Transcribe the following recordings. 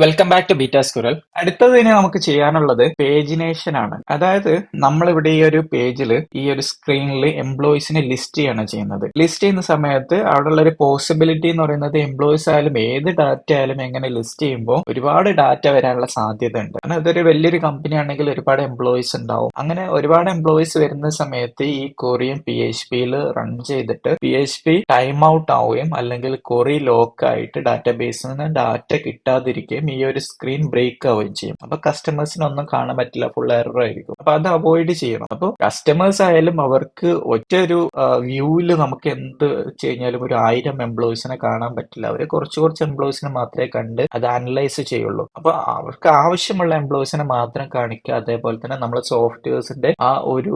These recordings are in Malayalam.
Welcome back to Beta Squirrel. അടുത്തത് ഇനി നമുക്ക് ചെയ്യാനുള്ളത് പേജിനേഷൻ ആണ്. അതായത് നമ്മളിവിടെ ഈ ഒരു പേജിൽ ഈ ഒരു സ്ക്രീനിൽ എംപ്ലോയീസിനെ ലിസ്റ്റ് ചെയ്യാണ് ചെയ്യുന്നത്. ലിസ്റ്റ് ചെയ്യുന്ന സമയത്ത് അവിടെയുള്ള ഒരു പോസിബിലിറ്റി എന്ന് പറയുന്നത് എംപ്ലോയീസ് ആയാലും ഏത് ഡാറ്റ ആയാലും എങ്ങനെ ലിസ്റ്റ് ചെയ്യുമ്പോൾ ഒരുപാട് ഡാറ്റ വരാനുള്ള സാധ്യത ഉണ്ട്. കാരണം ഇതൊരു വലിയൊരു കമ്പനി ആണെങ്കിൽ ഒരുപാട് എംപ്ലോയീസ് ഉണ്ടാവും. അങ്ങനെ ഒരുപാട് എംപ്ലോയീസ് വരുന്ന സമയത്ത് ഈ കൊറിയൻ PHPയിൽ റൺ ചെയ്തിട്ട് PHP ടൈം ഔട്ട് ആവുകയും അല്ലെങ്കിൽ കൊറി ലോക്ക് ആയിട്ട് ഡാറ്റാബേസിൽ നിന്ന് ഡാറ്റ കിട്ടാതിരിക്കുകയും ഈ ഒരു സ്ക്രീൻ ബ്രേക്ക് ആവുകയും ചെയ്യും. അപ്പൊ കസ്റ്റമേഴ്സിന് ഒന്നും കാണാൻ പറ്റില്ല, ഫുൾ എറർ ആയിരിക്കും. അപ്പൊ അത് അവോയ്ഡ് ചെയ്യണം. അപ്പോൾ കസ്റ്റമേഴ്സ് ആയാലും അവർക്ക് ഒറ്റ ഒരു വ്യൂവില് നമുക്ക് എന്ത് കഴിഞ്ഞാലും ഒരു 1000 എംപ്ലോയീസിനെ കാണാൻ പറ്റില്ല. അവര് കുറച്ച് കുറച്ച് എംപ്ലോയീസിനെ മാത്രമേ കണ്ട് അത് അനലൈസ് ചെയ്യുള്ളൂ. അപ്പൊ അവർക്ക് ആവശ്യമുള്ള എംപ്ലോയീസിനെ മാത്രം കാണിക്കുക. അതേപോലെ തന്നെ നമ്മൾ സോഫ്റ്റ്വെയർസിന്റെ ആ ഒരു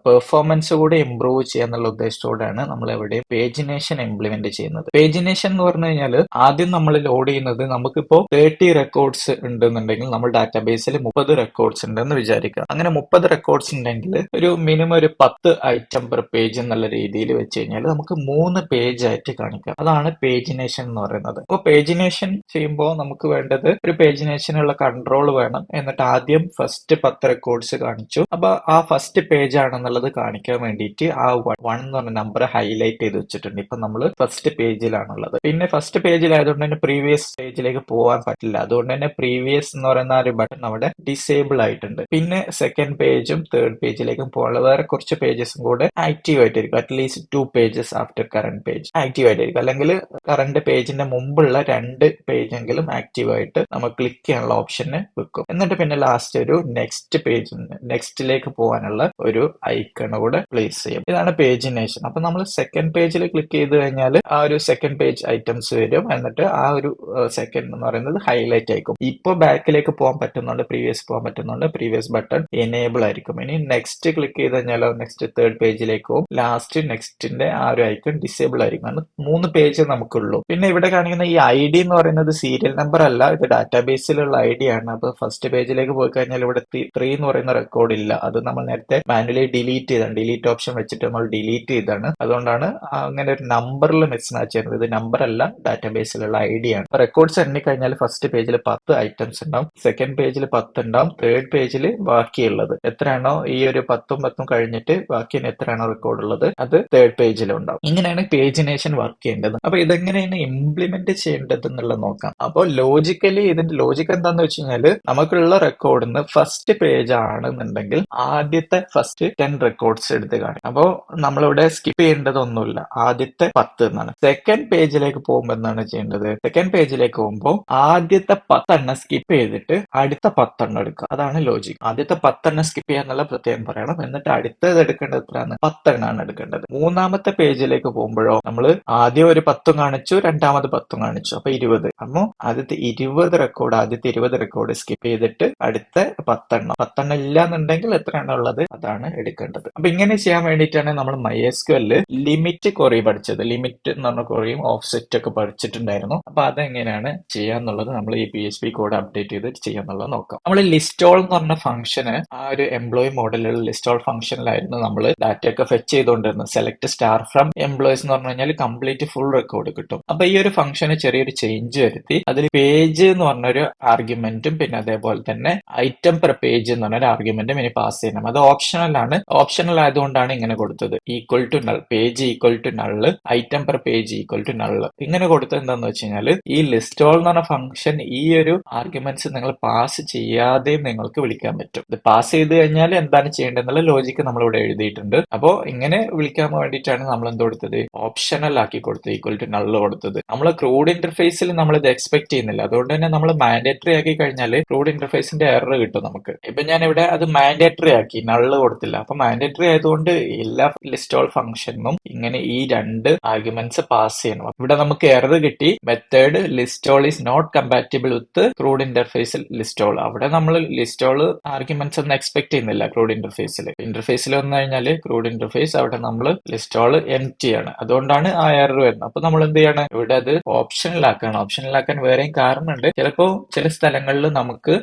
പെർഫോമൻസ് കൂടി ഇംപ്രൂവ് ചെയ്യുക എന്നുള്ള ഉദ്ദേശത്തോടെയാണ് നമ്മൾ എവിടെ പേജിനേഷൻ ഇംപ്ലിമെന്റ് ചെയ്യുന്നത്. പേജിനേഷൻ എന്ന് പറഞ്ഞു കഴിഞ്ഞാൽ ആദ്യം നമ്മൾ ലോഡ് ചെയ്യുന്നത് നമുക്കിപ്പോ 30 റെക്കോർഡ്സ് ഉണ്ടെന്നുണ്ടെങ്കിൽ നമ്മൾ ഡാറ്റാബേസിൽ 30 റെക്കോർഡ്സ് ഉണ്ടെന്ന് വിചാരിക്കുക. അങ്ങനെ 30 റെക്കോർഡ്സ് ഉണ്ടെങ്കിൽ ഒരു മിനിമം ഒരു 10 ഐറ്റം പെർ പേജ് എന്നുള്ള രീതിയിൽ വെച്ച് കഴിഞ്ഞാൽ നമുക്ക് 3 പേജ് ആയിട്ട് കാണിക്കാം. അതാണ് പേജിനേഷൻ എന്ന് പറയുന്നത്. അപ്പോൾ പേജിനേഷൻ ചെയ്യുമ്പോൾ നമുക്ക് വേണ്ടത് ഒരു പേജിനേഷനുള്ള കൺട്രോൾ വേണം. എന്നിട്ട് ആദ്യം ഫസ്റ്റ് 10 റെക്കോർഡ്സ് കാണിച്ചു. അപ്പൊ ആ ഫസ്റ്റ് പേജ് ആണെന്നുള്ളത് കാണിക്കാൻ വേണ്ടിയിട്ട് ആ 1 എന്ന് പറഞ്ഞ നമ്പർ ഹൈലൈറ്റ് ചെയ്ത് വെച്ചിട്ടുണ്ട്. ഇപ്പൊ നമ്മൾ ഫസ്റ്റ് പേജിലാണുള്ളത്. പിന്നെ ഫസ്റ്റ് പേജിലായതുകൊണ്ട് തന്നെ പ്രീവിയസ് പേജിലേക്ക് പോകാൻ പറ്റില്ല. അതുകൊണ്ട് തന്നെ പ്രീവിയസ് എന്ന് പറയുന്ന ഒരു ബട്ടൺ അവിടെ ഡിസേബിൾ ആയിട്ടുണ്ട്. പിന്നെ സെക്കൻഡ് പേജും തേർഡ് പേജിലേക്കും പോകാനുള്ള വേറെ കുറച്ച് പേജസും കൂടെ ആക്റ്റീവ് ആയിട്ടിരിക്കും. At least 2 pages after current page active ആയിട്ടിരിക്കും. അല്ലെങ്കിൽ കറന്റ് പേജിന്റെ മുമ്പുള്ള 2 പേജെങ്കിലും ആക്റ്റീവ് ആയിട്ട് നമ്മൾ ക്ലിക്ക് ചെയ്യാനുള്ള ഓപ്ഷന് വെക്കും. എന്നിട്ട് പിന്നെ ലാസ്റ്റ് ഒരു നെക്സ്റ്റ് പേജ് നെക്സ്റ്റിലേക്ക് പോകാനുള്ള ഒരു ഐക്കൺ കൂടെ പ്ലേസ് ചെയ്യും. ഇതാണ് പേജിനേഷൻ. അപ്പൊ നമ്മൾ സെക്കൻഡ് പേജിൽ ക്ലിക്ക് ചെയ്ത് കഴിഞ്ഞാൽ ആ ഒരു സെക്കൻഡ് പേജ് ഐറ്റംസ് വരും. എന്നിട്ട് ആ ഒരു സെക്കൻഡ് എന്ന് പറയുന്നത് ഹൈലൈറ്റ് ആയിരിക്കും. ഇപ്പൊ ബാക്കിലേക്ക് പോകാൻ പറ്റുന്നുണ്ട്, പ്രീവിയസ് പോകാൻ പറ്റുന്നുണ്ട്. പ്രീവിയസ് ബട്ടൺ എനേബിൾ ആയിരിക്കും. ഇനി നെക്സ്റ്റ് ക്ലിക്ക് ചെയ്ത് കഴിഞ്ഞാലോ നെക്സ്റ്റ് തേർഡ് പേജിലേക്ക് പോകും. ലാസ്റ്റ് നെക്സ്റ്റിന്റെ ആ ഒരു ഐക്കൺ ഡിസേബിൾ ആയിരിക്കും. കാരണം 3 പേജ് നമുക്കുള്ളൂ. പിന്നെ ഇവിടെ കാണിക്കുന്ന ഈ ID എന്ന് പറയുന്നത് സീരിയൽ നമ്പർ അല്ല, ഇത് ഡാറ്റാബേസിലുള്ള ID ആണ്. അപ്പൊ ഫസ്റ്റ് പേജിലേക്ക് പോയി കഴിഞ്ഞാൽ ഇവിടെ 3 എന്ന് പറയുന്ന റെക്കോർഡ് ഇല്ല. അത് നമ്മൾ നേരത്തെ മാനുവലി ഡിലീറ്റ് ചെയ്താണ്. ഡിലീറ്റ് ഓപ്ഷൻ വെച്ചിട്ട് നമ്മൾ ഡിലീറ്റ് ചെയ്താണ്. അതുകൊണ്ടാണ് അങ്ങനെ ഒരു നമ്പറിൽ മിസ് മാച്ച് ചെയ്യുന്നത്. ഇത് നമ്പർ അല്ല, ഡാറ്റാബേസിലുള്ള ID ആണ്. റെക്കോർഡ്സ് എണ്ണി കഴിഞ്ഞാൽ ഫസ്റ്റ് പേജിൽ 10 ഐറ്റംസ് ഉണ്ടാവും, സെക്കൻഡ് പേജിൽ 10 ഉണ്ടാവും, തേർഡ് പേജിൽ ബാക്കിയുള്ളത് എത്രയാണോ ഈ ഒരു 10ഉം 10ഉം കഴിഞ്ഞിട്ട് ബാക്കി എത്രയാണോ റെക്കോർഡ് ഉള്ളത് അത് തേർഡ് പേജിലും ഉണ്ടാവും. ഇങ്ങനെയാണ് പേജിനേഷൻ വർക്ക് ചെയ്യേണ്ടത്. അപ്പൊ ഇതെങ്ങനെയാണ് ഇംപ്ലിമെന്റ് ചെയ്യേണ്ടത് എന്നുള്ളത് നോക്കാം. അപ്പോൾ ലോജിക്കലി ഇതിന്റെ ലോജിക്ക് എന്താന്ന് വെച്ച് കഴിഞ്ഞാൽ നമുക്കുള്ള റെക്കോർഡിന് ഫസ്റ്റ് പേജ് ആണെന്നുണ്ടെങ്കിൽ ആദ്യത്തെ ഫസ്റ്റ് 10 റെക്കോർഡ്സ് എടുത്ത് കാണിക്കും. അപ്പോൾ നമ്മളിവിടെ സ്കിപ്പ് ചെയ്യേണ്ടതൊന്നുമില്ല, ആദ്യത്തെ 10 എന്നാണ്. സെക്കൻഡ് പേജിലേക്ക് പോകുമ്പോൾ എന്താണ് ചെയ്യേണ്ടത്? സെക്കൻഡ് പേജിലേക്ക് പോകുമ്പോൾ ആദ്യത്തെ 10 സ്കിപ്പ് ചെയ്തിട്ട് അടുത്ത 10 എടുക്കുക. അതാണ് ലോജിക്. ആദ്യത്തെ 10 സ്കിപ്പ് ചെയ്യാന്നുള്ള പ്രത്യേകം പറയണം. എന്നിട്ട് അടുത്തത് എടുക്കേണ്ടത് എത്രയാണ്? 10 എടുക്കേണ്ടത്. മൂന്നാമത്തെ പേജിലേക്ക് പോകുമ്പോഴോ നമ്മൾ ആദ്യം ഒരു 10 കാണിച്ചു, രണ്ടാമത് 10 കാണിച്ചു, അപ്പൊ 20. അപ്പൊ ആദ്യത്തെ 20 റെക്കോർഡ് സ്കിപ്പ് ചെയ്തിട്ട് അടുത്ത 10 ഇല്ല എന്നുണ്ടെങ്കിൽ എത്രയാണ് ഉള്ളത് അതാണ് എടുക്കേണ്ടത്. അപ്പൊ ഇങ്ങനെ ചെയ്യാൻ വേണ്ടിയിട്ടാണ് നമ്മൾ MySQL ലിമിറ്റ് കൊറി പഠിച്ചത്. ലിമിറ്റ് എന്ന് പറഞ്ഞ കൊറിയും ഓഫ്സെറ്റ് ഒക്കെ പഠിച്ചിട്ടുണ്ടായിരുന്നു. അപ്പൊ അതെങ്ങനെയാണ് ചെയ്യാന്നുള്ളത് നമ്മൾ ഈ PHP കോഡ് അപ്ഡേറ്റ് ചെയ്ത് ചെയ്യാന്നുള്ളത് നോക്കാം. നമ്മൾ ലിസ്റ്റോൾ എന്ന് പറഞ്ഞ ഫംഗ്ഷന് ആ ഒരു എംപ്ലോയി മോഡലുള്ള ലിസ്റ്റോൾ ഫംഗ്ഷനിലായിരുന്നു നമ്മൾ ഡാറ്റ ഒക്കെ ഫെച്ച് ചെയ്തുകൊണ്ടിരുന്നത്. സെലക്ട് സ്റ്റാർ ഫ്രം എംപ്ലോയീസ് എന്ന് പറഞ്ഞു കഴിഞ്ഞാൽ കംപ്ലീറ്റ് ഫുൾ റെക്കോർഡ് കിട്ടും. അപ്പൊ ഈ ഒരു ഫംഗ്ഷന് ചെറിയൊരു ചേഞ്ച് വരുത്തി അതിൽ പേജ് എന്ന് പറഞ്ഞൊരു ആർഗ്യുമെന്റും പിന്നെ അതേപോലെ തന്നെ ഐറ്റം പെർ പേജ് എന്ന് പറഞ്ഞൊരു ആർഗ്യുമെന്റും ഇനി പാസ് ചെയ്യണം. അത് ഓപ്ഷണൽ ആണ്. ഓപ്ഷണൽ ആയതുകൊണ്ടാണ് ഇങ്ങനെ കൊടുത്തത്. Equal to null, page equal to null, item per page equal to null. ഇങ്ങനെ കൊടുത്തത് എന്താന്ന് വെച്ച് കഴിഞ്ഞാൽ ഈ ലിസ്റ്റോൾ എന്ന് പറഞ്ഞ ഫംഗ്ഷൻ ഈ ഒരു ആർഗ്യുമെന്റ്സ് നിങ്ങൾ പാസ് ചെയ്യാതെയും നിങ്ങൾക്ക് വിളിക്കാൻ പറ്റും. ഇത് പാസ് ചെയ്ത് കഴിഞ്ഞാൽ എന്താണ് ചെയ്യേണ്ടതെന്നുള്ള ലോജിക്ക് നമ്മൾ ഇവിടെ എഴുതിയിട്ടുണ്ട്. അപ്പോ ഇങ്ങനെ വിളിക്കാൻ വേണ്ടിയിട്ടാണ് നമ്മൾ എന്ത് കൊടുത്തത്? ഓപ്ഷണൽ ആക്കി കൊടുത്തത്, ഈക്വൽ ടു നള്ള് കൊടുത്തത്. നമ്മൾ ക്രൂഡ് ഇന്റർഫേസിൽ നമ്മൾ ഇത് എക്സ്പെക്ട് ചെയ്യുന്നില്ല. അതുകൊണ്ട് തന്നെ നമ്മൾ മാൻഡേറ്ററി ആക്കി കഴിഞ്ഞാൽ ക്രൂഡ് ഇന്റർഫേസിന്റെ എറർ കിട്ടും നമുക്ക്. ഇപ്പൊ ഞാൻ ഇവിടെ അത് മാൻഡേറ്ററി ആക്കി, നള്ള് കൊടുത്തില്ല. അപ്പൊ മാൻഡേറ്ററി ആയതുകൊണ്ട് എല്ലാ ലിസ്റ്റോൾ ഫംഗ്ഷനും ഇങ്ങനെ ഈ 2 ആർഗ്യുമെന്റ്സ് പാസ് ചെയ്യണം. ഇവിടെ നമുക്ക് എറർ കിട്ടി, method list all is not compatible with CRUD ഇന്റർഫേസിൽ ലിസ്റ്റോൾ. അവിടെ നമ്മൾ ലിസ്റ്റോൾ ആർഗ്യുമെന്റ്സ് ഒന്നും എക്സ്പെക്ട് ചെയ്യുന്നില്ല ക്രൂഡ് ഇന്റർഫേസിൽ വന്നു കഴിഞ്ഞാൽ ക്രൂഡ് ഇന്റർഫേസ് അവിടെ നമ്മൾ ലിസ്റ്റോൾ എംപ്റ്റി ആണ്. അതുകൊണ്ടാണ് ആ എറർ വരുന്നത്. അപ്പൊ നമ്മൾ എന്ത് ചെയ്യണം? ഇവിടെ അത് ഓപ്ഷനിലാക്കണം. ഓപ്ഷനിലാക്കാൻ വേറെയും കാരണമുണ്ട്. ചിലപ്പോ ചില സ്ഥലങ്ങളിൽ നമുക്ക്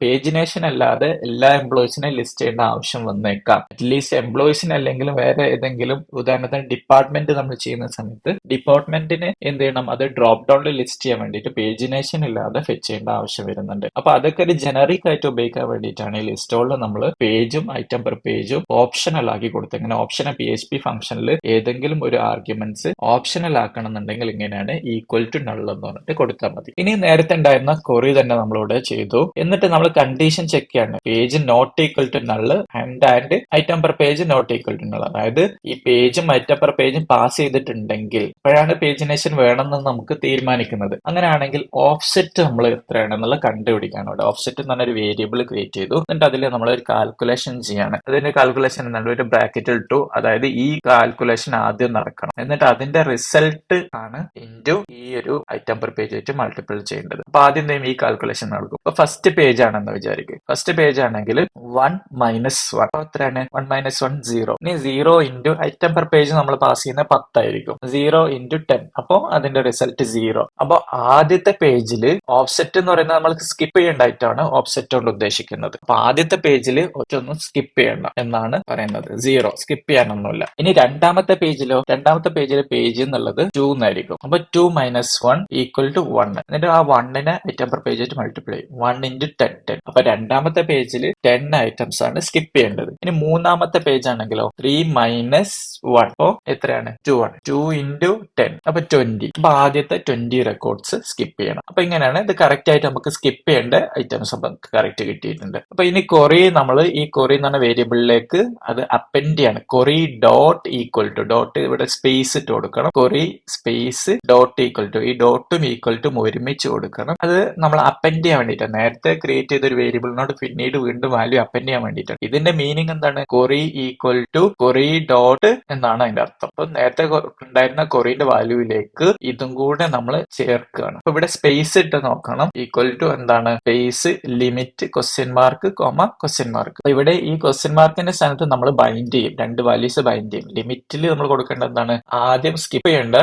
പേജിനേഷൻ അല്ലാതെ എല്ലാ എംപ്ലോയീസിനെ ലിസ്റ്റ് ചെയ്യേണ്ട ആവശ്യം വന്നേക്കാം. അറ്റ്ലീസ്റ്റ് എംപ്ലോയീസിന് അല്ലെങ്കിലും വേറെ ഏതെങ്കിലും, ഉദാഹരണത്തിന് ഡിപ്പാർട്ട്മെന്റ് നമ്മൾ ചെയ്യുന്ന സമയത്ത് ഡിപ്പാർട്ട്മെന്റിന് എന്ത് ചെയ്യണം? അത് ഡ്രോപ്പ് ഡൗണിൽ ലിസ്റ്റ് ചെയ്യാൻ വേണ്ടിയിട്ട് പേജിനേഷൻ ഇല്ലാതെ അല്ലാതെ ഫെച്ച് ചെയ്യേണ്ട ആവശ്യം വരുന്നുണ്ട്. അപ്പൊ അതൊക്കെ ഒരു ജനറിക് ആയിട്ട് ഉപയോഗിക്കാൻ വേണ്ടിയിട്ടാണ് ഈ ലിസ്റ്റ് ഓളിൽ നമ്മൾ പേജും ഐറ്റം പെർ പേജും ഓപ്ഷണൽ ആക്കി കൊടുത്തത്. ഇങ്ങനെ ഓപ്ഷണൽ PHP ഫംഗ്ഷനിൽ ഏതെങ്കിലും ഒരു ആർഗ്യുമെന്റ്സ് ഓപ്ഷണൽ ആക്കണം എന്നുണ്ടെങ്കിൽ ഇങ്ങനെയാണ് ഈക്വൽ ടു നൾ എന്ന് പറഞ്ഞിട്ട് കൊടുത്താൽ മതി. ഇനി നേരത്തെ ഉണ്ടായിരുന്ന ക്വറി തന്നെ നമ്മളിവിടെ ചെയ്തു. എന്നിട്ട് നമ്മൾ കണ്ടീഷൻ ചെക്ക് ചെയ്യാണ്. Page not equal to null and item per page not equal to null. അതായത് ഈ പേജും ഐറ്റം പെർ പേജും പാസ് ചെയ്തിട്ടുണ്ടെങ്കിൽ അപ്പോഴാണ് പേജിനേഷൻ വേണമെന്ന് നമുക്ക് തീരുമാനിക്കുന്നത്. അങ്ങനെയാണെങ്കിൽ ഓഫ്സെറ്റ് നമ്മൾ എത്രയാണെന്നുള്ള കണ്ടുപിടിക്കാണ്. ഇവിടെ ഓഫ്സെറ്റ് എന്ന് പറഞ്ഞൊരു വേരിയബിൾ ക്രിയേറ്റ് ചെയ്തു. എന്നിട്ട് അതിൽ നമ്മൾ ഒരു കാൽക്കുലേഷൻ ചെയ്യാണ്. അതിന്റെ കാൽക്കുലേഷൻ എന്താണ്, ഒരു ബ്രാക്കറ്റിൽ ഇട്ടു. അതായത് ഈ കാൽക്കുലേഷൻ ആദ്യം നടക്കണം. എന്നിട്ട് അതിന്റെ റിസൾട്ട് ആണ് ഇൻറ്റു ഈ ഒരു ഐറ്റം പെർ പേജ് ആയിട്ട് മൾട്ടിപ്പിൾ ചെയ്യേണ്ടത്. അപ്പൊ ആദ്യം ഈ കാൽക്കുലേഷൻ നടക്കും. ഇപ്പൊ ഫസ്റ്റ് പേജ് ആണെന്ന് വിചാരിക്കും. ഫസ്റ്റ് പേജ് ആണെങ്കിൽ 1 മൈനസ് 1 അപ്പൊ എത്രയാണ്, 1 മൈനസ് 1 0. ഇനി 0 ഇൻറ്റു ഐറ്റം പെർ പേജ് നമ്മൾ പാസ് ചെയ്യുന്ന 10 ആയിരിക്കും. 0 ഇൻറ്റു 10 അപ്പൊ അതിന്റെ റിസൾട്ട് 0. അപ്പൊ ആദ്യത്തെ പേജിൽ ഓഫ്സെറ്റ് എന്ന് പറയുന്നത് നമ്മൾക്ക് സ്കിപ്പ് ചെയ്യേണ്ടതായിട്ടാണ് ഓഫ്സെറ്റ് കൊണ്ട് ഉദ്ദേശിക്കുന്നത്. അപ്പൊ ആദ്യത്തെ പേജിൽ ഒറ്റൊന്നും സ്കിപ്പ് ചെയ്യണ്ട എന്നാണ് പറയുന്നത്. 0 സ്കിപ്പ് ചെയ്യാനൊന്നുമില്ല. ഇനി രണ്ടാമത്തെ പേജിലോ, രണ്ടാമത്തെ പേജിലെ പേജ് എന്നുള്ളത് 2 എന്നായിരിക്കും. അപ്പൊ 2 മൈനസ് 1 ഈക്വൽ ടു 1. എന്നിട്ട് ആ 1നെ ഐറ്റം പെർ പേജ് ആയിട്ട് മൾട്ടിപ്ലൈ ചെയ്യും. 1 ഇൻറ്റു 10 10. അപ്പൊ രണ്ടാമത്തെ പേജിൽ 10 ഐറ്റംസ് ആണ് സ്കിപ്പ് ചെയ്യേണ്ടത്. ഇനി മൂന്നാമത്തെ പേജ് ആണെങ്കിലോ 3 മൈനസ് 1 അപ്പോ എത്രയാണ്, 2 ആണ്. 2 ഇൻറ്റു 10 അപ്പൊ 20. അപ്പൊ ആദ്യത്തെ 20 റെക്കോർഡ്സ് സ്കിപ്പ് ചെയ്യണം. അപ്പൊ ഇങ്ങനെയാണ് ഇത് കറക്റ്റ് ആയിട്ട് നമുക്ക് സ്കിപ്പ് ചെയ്യേണ്ട ഐറ്റംസ് നമുക്ക് കറക്റ്റ് കിട്ടിയിട്ടുണ്ട്. അപ്പൊ ഇനി കൊറി നമ്മൾ ഈ കൊറി എന്ന് പറഞ്ഞ വേരിയബിളിലേക്ക് അത് അപ്പൻഡ് ചെയ്യാണ്. കൊറി ഡോട്ട് ഈക്വൽ ടു, ഡോട്ട് ഇവിടെ സ്പേസ് ഇട്ട് കൊടുക്കണം. കൊറി സ്പേസ് ഡോട്ട് ഈക്വൽ ടു, ഈ ഡോട്ടും ഈക്വൽ ടു ഒരുമിച്ച് കൊടുക്കണം. അത് നമ്മൾ അപ്പൻഡ് ചെയ്യാൻ വേണ്ടിയിട്ടാണ്. നേരത്തെ ക്രിയേറ്റ് ചെയ്ത ഒരു വേരിയബിളിനോട് പിന്നീട് വീണ്ടും വാല്യൂ അപ്പൻഡ് ചെയ്യാൻ വേണ്ടിയിട്ടാണ്. ഇതിന്റെ മീനിങ് എന്താണ്, കൊറി ഈക്വൽ ടു കൊറി ഡോട്ട് എന്നാണ് അതിന്റെ അർത്ഥം. അപ്പൊ നേരത്തെ ഉണ്ടായിരുന്ന കൊറിന്റെ വാല്യൂവിലേക്ക് ഇതും കൂടെ നമ്മൾ ചേർക്കുകയാണ്. അപ്പൊ ഇവിടെ സ്പേസ് ഇട്ട് നോക്കണം. ഈക്വൽ ടു എന്താണ്, space limit question mark comma question mark. ഇവിടെ ഈ ക്വസ്റ്റ്യൻ മാർക്കിന്റെ സ്ഥാനത്ത് നമ്മൾ ബൈൻഡ് ചെയ്യും, രണ്ട് വാല്യൂസ് ബൈൻഡ് ചെയ്യും. ലിമിറ്റിൽ നമ്മൾ കൊടുക്കേണ്ടത് എന്താണ്, ആദ്യം സ്കിപ്പ് ചെയ്യേണ്ട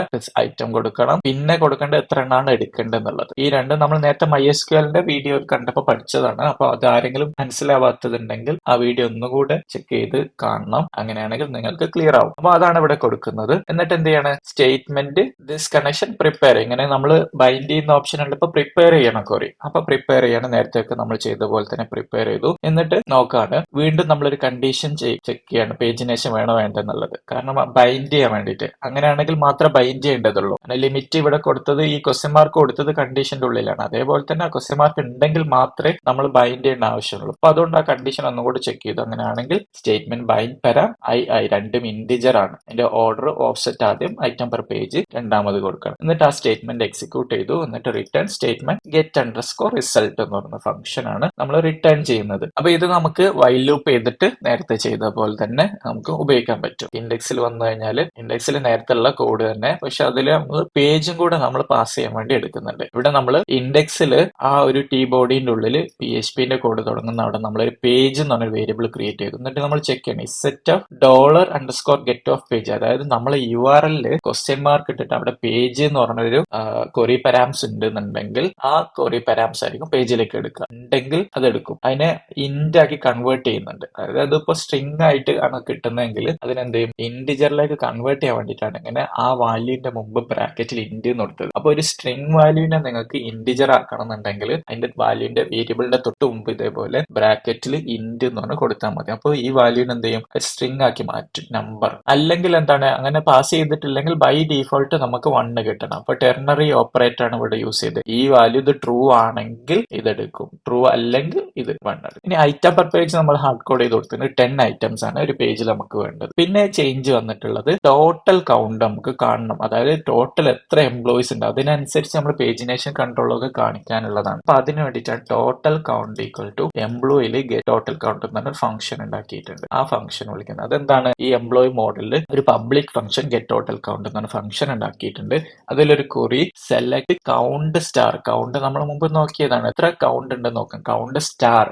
ഐറ്റം കൊടുക്കണം, പിന്നെ കൊടുക്കേണ്ട എത്ര എണ്ണാണ് എടുക്കേണ്ടത് എന്നുള്ളത്. ഈ രണ്ടും നമ്മൾ നേരത്തെ MySQLന്റെ വീഡിയോ കണ്ടപ്പോൾ പഠിച്ചതാണ്. അപ്പൊ അത് ആരെങ്കിലും മനസ്സിലാവാത്തതുണ്ടെങ്കിൽ ആ വീഡിയോ ഒന്നുകൂടെ ചെക്ക് ചെയ്ത് കാണണം. അങ്ങനെയാണെങ്കിൽ നിങ്ങൾക്ക് ക്ലിയർ ആവും. അപ്പൊ അതാണ് ഇവിടെ കൊടുക്കുന്നത്. എന്നിട്ട് എന്ത് ചെയ്യാണ്, സ്റ്റേറ്റ്മെന്റ് ദിസ് കണക്ഷൻ പ്രിപ്പയർ. ഇങ്ങനെ നമ്മൾ ബൈൻഡ് ചെയ്യുന്ന ഓപ്ഷൻ ഉണ്ട്. ഇപ്പൊ പ്രിപ്പയർ ചെയ്യണം കൊറി. അപ്പൊ പ്രിപ്പയർ ചെയ്യണം. നേരത്തെ ഒക്കെ നമ്മൾ ചെയ്ത പോലെ തന്നെ പ്രിപ്പയർ ചെയ്തു. എന്നിട്ട് നോക്കാണ്, വീണ്ടും നമ്മളൊരു കണ്ടീഷൻ ചെക്ക് ചെയ്യാണ്, പേജിനേഷൻ വേണോ വേണ്ടെന്നുള്ളത്. കാരണം ബൈൻഡ് ചെയ്യാൻ വേണ്ടിയിട്ട്. അങ്ങനെയാണെങ്കിൽ മാത്രമേ ബൈൻഡ് ചെയ്യേണ്ടതുള്ളൂ. ലിമിറ്റ് ഇവിടെ കൊടുത്തത്, ഈ ക്വസ്റ്റ്യൻ മാർക്ക് കൊടുത്തത് കണ്ടീഷന്റെ ഉള്ളിലാണ്. അതേപോലെ തന്നെ ആ ക്വസ്റ്റ്യൻ മാർക്ക് ഉണ്ടെങ്കിൽ മാത്രമേ നമ്മൾ ബൈൻഡ് ചെയ്യേണ്ട ആവശ്യമുള്ളൂ. അപ്പൊ അതുകൊണ്ട് ആ കണ്ടീഷൻ ഒന്നുകൂടി ചെക്ക് ചെയ്തു. അങ്ങനെയാണെങ്കിൽ സ്റ്റേറ്റ്മെന്റ് ബൈൻഡ് പരാം ഐ രണ്ടും ഇന്റിജർ ആണ്. അതിന്റെ ഓർഡർ ഓഫ്സെറ്റ് ആദ്യം, ഐറ്റം പെർ പേജ് രണ്ടാമത് കൊടുക്കണം. എന്നിട്ട് ആ സ്റ്റേറ്റ്മെന്റ് എക്സിക്യൂട്ട് ചെയ്തു. എന്നിട്ട് return statement get underscore result എന്ന് പറയുന്ന ഫംഗ്ഷൻ ആണ് നമ്മൾ റിട്ടേൺ ചെയ്യുന്നത്. അപ്പൊ ഇത് നമുക്ക് വൈൽ ലൂപ്പ് ചെയ്തിട്ട് നേരത്തെ ചെയ്ത പോലെ തന്നെ നമുക്ക് ഉപയോഗിക്കാൻ പറ്റും. ഇൻഡെക്സിൽ വന്നു കഴിഞ്ഞാൽ ഇൻഡെക്സിൽ നേരത്തെ ഉള്ള കോഡ് തന്നെ, പക്ഷെ അതിൽ നമ്മൾ പേജും കൂടെ നമ്മൾ പാസ് ചെയ്യാൻ വേണ്ടി എടുക്കുന്നുണ്ട്. ഇവിടെ നമ്മൾ ഇൻഡെക്സിൽ ആ ഒരു ടി ബോഡിന്റെ ഉള്ളിൽ PHPന്റെ കോഡ് തുടങ്ങുന്ന അവിടെ നമ്മളൊരു പേജ് എന്ന് പറഞ്ഞ വേരിയബിൾ ക്രിയേറ്റ് ചെയ്തു. എന്നിട്ട് നമ്മൾ ചെക്ക് ചെയ്യണം set of $_ get of page. അതായത് നമ്മൾ URL ക്വസ്റ്റ്യൻ മാർക്ക് ഇട്ടിട്ട് അവിടെ പേജ് എന്ന് പറഞ്ഞൊരു കൊറി പാരാംസ് ഉണ്ടെന്നുണ്ടെങ്കിൽ ആ കൊറി പാരാംസ് ആയിരിക്കും പേജിലേക്ക് എടുക്കുക. ഉണ്ടെങ്കിൽ അത് എടുക്കും. അതിനെ ഇന്റ് ആക്കി കൺവേർട്ട് ചെയ്യുന്നുണ്ട്. അതായത് അതിപ്പോ സ്ട്രിംഗ് ആയിട്ട് ആണ് കിട്ടുന്നതെങ്കിൽ അതിനെന്ത് ചെയ്യും, ഇന്റിജറിലേക്ക് കൺവേർട്ട് ചെയ്യാൻ വേണ്ടിയിട്ടാണ് ഇങ്ങനെ ആ വാല്യൂന്റെ മുമ്പ് ബ്രാക്കറ്റിൽ ഇന്റ് എന്ന് കൊടുത്തത്. അപ്പൊ ഒരു സ്ട്രിംഗ് വാല്യൂവിനെ നിങ്ങൾക്ക് ഇന്റിജർ ആക്കണം എന്നുണ്ടെങ്കിൽ അതിന്റെ വാല്യൂന്റെ വേരിയബിളിന്റെ തൊട്ട് മുമ്പ് ഇതേപോലെ ബ്രാക്കറ്റിൽ ഇന്റ് എന്ന് പറഞ്ഞ് കൊടുത്താൽ മതി. അപ്പൊ ഈ വാല്യൂവിനെ എന്ത് ചെയ്യും, സ്ട്രിംഗ് ആക്കി മാറ്റും, നമ്പർ. അല്ലെങ്കിൽ എന്താണ്, അങ്ങനെ പാസ് ചെയ്തിട്ടില്ലെങ്കിൽ ബൈ ഡീഫോൾട്ട് നമുക്ക് 1 കിട്ടണം. അപ്പൊ ടെർണറി ഓപ്പറേറ്റർ ആണ് ഇവിടെ യൂസ് ചെയ്തത്. ഈ വാല്യൂ ഇത് ട്രൂ ആണെങ്കിൽ ഇതെടുക്കും, ട്രൂ അല്ലെങ്കിൽ ഇത് 1 എടുക്കും. ഇനി ഐറ്റം പെർ പേജ് നമ്മൾ ഹാർഡ് കോഡ് ചെയ്ത് കൊടുത്തിട്ടുണ്ട്. 10 ഐറ്റംസ് ആണ് ഒരു പേജിൽ നമുക്ക് വേണ്ടത്. പിന്നെ ചേഞ്ച് വന്നിട്ടുള്ളത് ടോട്ടൽ കൗണ്ട് നമുക്ക് കാണണം. അതായത് ടോട്ടൽ എത്ര എംപ്ലോയീസ് ഉണ്ട് അതിനനുസരിച്ച് നമ്മൾ പേജിനേഷൻ കൺട്രോളൊക്കെ കാണിക്കാനുള്ളതാണ്. അപ്പൊ അതിന് വേണ്ടിയിട്ടാണ് ടോട്ടൽ കൗണ്ട് ഈക്വൽ ടു എംപ്ലോയിൽ ഗെറ്റ് ടോട്ടൽ കൗണ്ട് എന്നൊരു ഫംഗ്ഷൻ ഉണ്ടാക്കിയിട്ടുണ്ട്. ആ ഫംഗ്ഷൻ വിളിക്കുന്നത് അതെന്താണ്, ഈ എംപ്ലോയി മോഡലിൽ ഒരു public function get total count എന്നൊരു ഫംഗ്ഷൻ ഉണ്ടാക്കിയിട്ടുണ്ട്. അതിലൊരു കുറി സെലക്ട് കൗണ്ട് സ്റ്റാർ. കൗണ്ട് നമ്മൾ മുമ്പ് നോക്കിയതാണ്, എത്ര കൗണ്ട് ഉണ്ട് നോക്കാം. Count star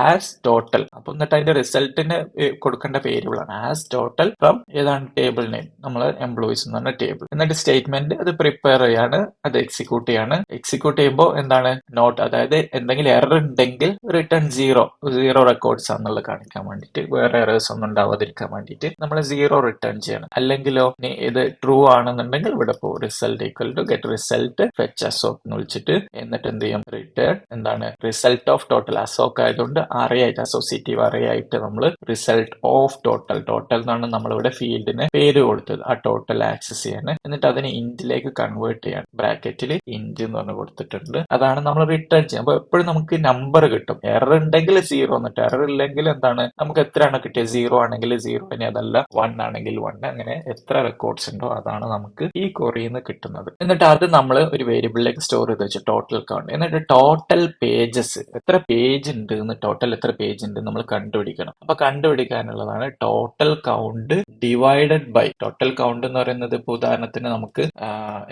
as total. അപ്പൊ എന്നിട്ട് അതിന്റെ റിസൾട്ടിന് കൊടുക്കേണ്ട വേരിയബിൾ ആണ് ആസ് ടോട്ടൽ ഫ്രം ഏതാണ് ടേബിൾ നെയിം, നമ്മൾ എംപ്ലോയീസ് എന്ന് പറഞ്ഞ ടേബിൾ. എന്നിട്ട് സ്റ്റേറ്റ്മെന്റ് അത് പ്രിപ്പയർ ചെയ്യാണ്, അത് എക്സിക്യൂട്ട് ചെയ്യാണ്. എക്സിക്യൂട്ട് ചെയ്യുമ്പോൾ എന്താണ്, നോട്ട്, അതായത് എന്തെങ്കിലും എറർ ഉണ്ടെങ്കിൽ റിട്ടേൺ 0 റെക്കോർഡ്സ് ആണെന്നുള്ളത് കാണിക്കാൻ വേണ്ടിയിട്ട്, വേറെ എറേഴ്സ് ഒന്നും ഉണ്ടാവാതിരിക്കാൻ വേണ്ടിയിട്ട് നമ്മൾ 0 റിട്ടേൺ ചെയ്യണം. അല്ലെങ്കിലോ ഇത് ട്രൂ ആണെന്നുണ്ടെങ്കിൽ ഇവിടെ പോകും result equal to get result fetch assoc എന്ന് വിളിച്ച് വെച്ചിട്ട് എന്നിട്ട് എന്ത് ചെയ്യും, റിട്ടേൺ എന്താണ് റിസൾട്ട് ഓഫ് ടോട്ടൽ. അസോക്ക് ആയതുകൊണ്ട് അറേ ആയിട്ട്, അസോസിയേറ്റീവ് അറേ ആയിട്ട് നമ്മൾ റിസൾട്ട് ഓഫ് ടോട്ടൽ, ടോട്ടൽ എന്നാണ് നമ്മളിവിടെ ഫീൽഡിന് പേര് കൊടുത്തത്. ആ ടോട്ടൽ ആക്സസ് ചെയ്യാണ്, എന്നിട്ട് അതിനെ ഇൻറ്റിലേക്ക് കൺവേർട്ട് ചെയ്യാണ്. ബ്രാക്കറ്റിൽ ഇൻറ്റ് എന്ന് പറഞ്ഞ് കൊടുത്തിട്ടുണ്ട്. അതാണ് നമ്മൾ റിട്ടേൺ ചെയ്യുക. അപ്പൊ എപ്പോഴും നമുക്ക് നമ്പർ കിട്ടും. എറർ ഉണ്ടെങ്കിൽ 0 എന്നിട്ട്, എറർ ഇല്ലെങ്കിൽ എന്താണ് നമുക്ക് എത്രയാണ് കിട്ടിയത്, 0 ആണെങ്കിൽ 0, ഇനി അതല്ല 1 ആണെങ്കിൽ 1, അങ്ങനെ എത്ര റെക്കോർഡ്സ് ഉണ്ടോ അതാണ് നമുക്ക് ഈ ക്വറിയിൽ നിന്ന് കിട്ടുന്നത്. എന്നിട്ട് അത് നമ്മൾ ഒരു വേരിയബിളിലേക്ക് സ്റ്റോർ ചെയ്ത് വെച്ചു, ടോട്ടൽ കൗണ്ട്. എന്നിട്ട് ടോട്ടൽ പേജസ്, എത്ര പേജ് ഉണ്ട് എന്ന്, ടോട്ടൽ എത്ര പേജ് ഉണ്ട് നമ്മൾ കണ്ടുപിടിക്കണം. അപ്പൊ കണ്ടുപിടിക്കാനുള്ളതാണ് total count divided by, total count എന്ന് പറയുന്നത് ഇപ്പൊ ഉദാഹരണത്തിന് നമുക്ക്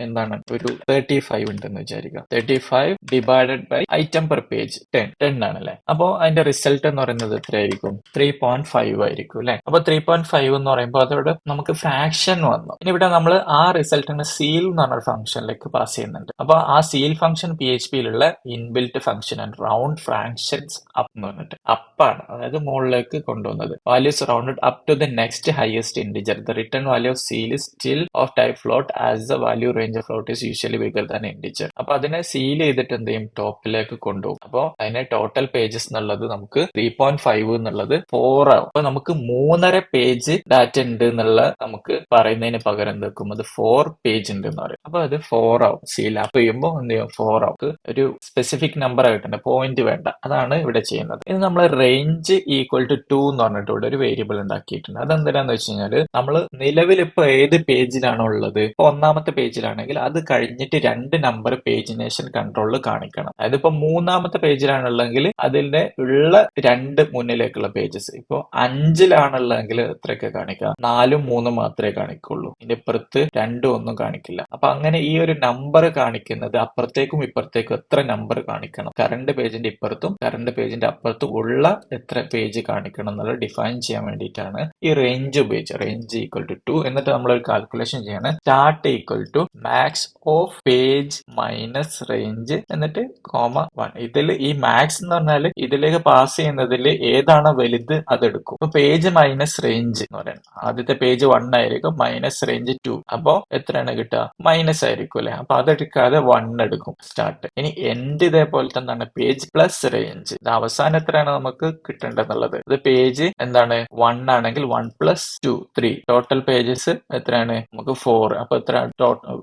എന്താണ് ഒരു 35 ഉണ്ടെന്ന് വിചാരിക്കാം. 35 divided by item per page 10 ആണല്ലേ. അപ്പോ അതിന്റെ റിസൾട്ട് എന്ന് പറയുന്നത് എത്രയായിരിക്കും, 3.5 ആയിരിക്കും അല്ലെ. അപ്പൊ 3.5 എന്ന് പറയുമ്പോൾ അതോടെ നമുക്ക് ഫ്രാക്ഷൻ വന്നു. ഇനി ഇവിടെ നമ്മൾ ആ റിസൾട്ടിന് സീൽ എന്ന് പറഞ്ഞ ഫംഗ്ഷനിലേക്ക് പാസ് ചെയ്യുന്നുണ്ട്. അപ്പൊ ആ സീൽ ഫംഗ്ഷൻ PHPയിലുള്ള ഇൻബിൽറ്റ് ഫംഗ്ഷൻ ആണ് റൗണ്ട് ഫ്രാക്ഷൻസ് അപ്പ് എന്ന് പറഞ്ഞിട്ട്. അപ്പാണ്, അതായത് മുകളിലേക്ക് കൊണ്ടുവന്നത്. Values rounded up to the next highest integer. The return value of ceil is still of type float as the value range of float is usually bigger than integer. അപ്പൊ അതിനെ സീൽ ചെയ്തിട്ട് എന്ത് ചെയ്യും, ടോപ്പിലേക്ക് കൊണ്ടുപോകും. അപ്പൊ അതിനെ ടോട്ടൽ പേജസ് എന്നുള്ളത് നമുക്ക് 3.5 എന്നുള്ളത് 4 ആവും. അപ്പൊ നമുക്ക് 3.5 പേജ് ഡാറ്റ ഉണ്ട് എന്നുള്ള നമുക്ക് പറയുന്നതിന് പകരം എന്തെക്കും, അത് 4 പേജ് ഉണ്ട് എന്ന് പറയും. അപ്പൊ അത് 4 ആവും. സീൽ ആപ്പ് ചെയ്യുമ്പോൾ എന്ത് ചെയ്യും, 4 ആവും. ഒരു സ്പെസിഫിക് നമ്പർ ആയിട്ടുണ്ട്, പോയിന്റ് വേണ്ട. അതാണ് ഇവിടെ ചെയ്യുന്നത്. ഇത് നമ്മൾ റേഞ്ച് ഈക്വൽ ടു 2 എന്ന് പറഞ്ഞിട്ട് ഇവിടെ ഒരു വേരിയബിൾ ഉണ്ടാക്കിയിട്ടുണ്ട്. അതെന്തിനാന്ന് വെച്ച് കഴിഞ്ഞാൽ നമ്മൾ നിലവിൽ ഇപ്പൊ ഏത് പേജിലാണോ ഉള്ളത്, ഇപ്പൊ 1ാമത്തെ പേജിലാണെങ്കിൽ അത് കഴിഞ്ഞിട്ട് 2 നമ്പർ പേജിനേഷൻ കൺട്രോളിൽ കാണിക്കണം. അതായത് ഇപ്പൊ 3ാമത്തെ പേജിലാണുള്ളതെങ്കിൽ അതിന്റെ ഉള്ള 2 മുന്നിലേക്കുള്ള പേജസ്, ഇപ്പൊ 5ലാണുള്ളതെങ്കിൽ എത്രയൊക്കെ കാണിക്കാം, 4ഉം 3ഉം മാത്രമേ കാണിക്കുള്ളൂ. ഇതിന്റെ ഇപ്പുറത്ത് 2ഉം ഒന്നും കാണിക്കില്ല. അപ്പൊ അങ്ങനെ ഈ ഒരു നമ്പർ കാണിക്കുന്നത് അപ്പുറത്തേക്കും ഇപ്പുറത്തേക്കും എത്ര നമ്പർ കാണിക്കണം, കറണ്ട് പേജിന്റെ ഇപ്പുറത്തും കറണ്ട് പേജിന്റെ അപ്പുറത്തും ഉള്ള എത്ര പേജ് കാണിക്കണം എന്നുള്ളത് ഡിഫൈൻ ചെയ്യാൻ വേണ്ടിയിട്ടാണ് ഈ റേഞ്ച് ഉപയോഗിച്ചത്. Range equal to 2. എന്നിട്ട് നമ്മൾ ഒരു കാൽക്കുലേഷൻ ചെയ്യണം. Start equal to max of page minus range എന്നിട്ട് കോമ 1. ഇതിൽ ഈ മാക്സ് എന്ന് പറഞ്ഞാൽ ഇതിലേക്ക് പാസ് ചെയ്യുന്നതിൽ ഏതാണോ വലുത് അതെടുക്കും. ഇപ്പൊ പേജ് മൈനസ് റേഞ്ച് എന്ന് പറയുന്നത് ആദ്യത്തെ പേജ് 1 ആയിരിക്കും, മൈനസ് റേഞ്ച് 2. അപ്പോ എത്രയാണ് കിട്ടുക, മൈനസ് ആയിരിക്കും അല്ലെ. അപ്പൊ അതെടുക്കാതെ 1 എടുക്കും സ്റ്റാർട്ട്. ഇനി എൻഡ് ഇതേപോലെ തന്നെയാണ്, പേജ് പ്ലസ് റേഞ്ച്. ഇത് അവസാനം എത്രയാണ് നമുക്ക് കിട്ടേണ്ടതെന്നുള്ളത്. ഇത് പേജ് എന്താണ് 1 ആണെങ്കിൽ 1 പ്ലസ് 2 3. ടോട്ടൽ പേജസ് എത്രയാണ് നമുക്ക് 4. അപ്പൊ എത്ര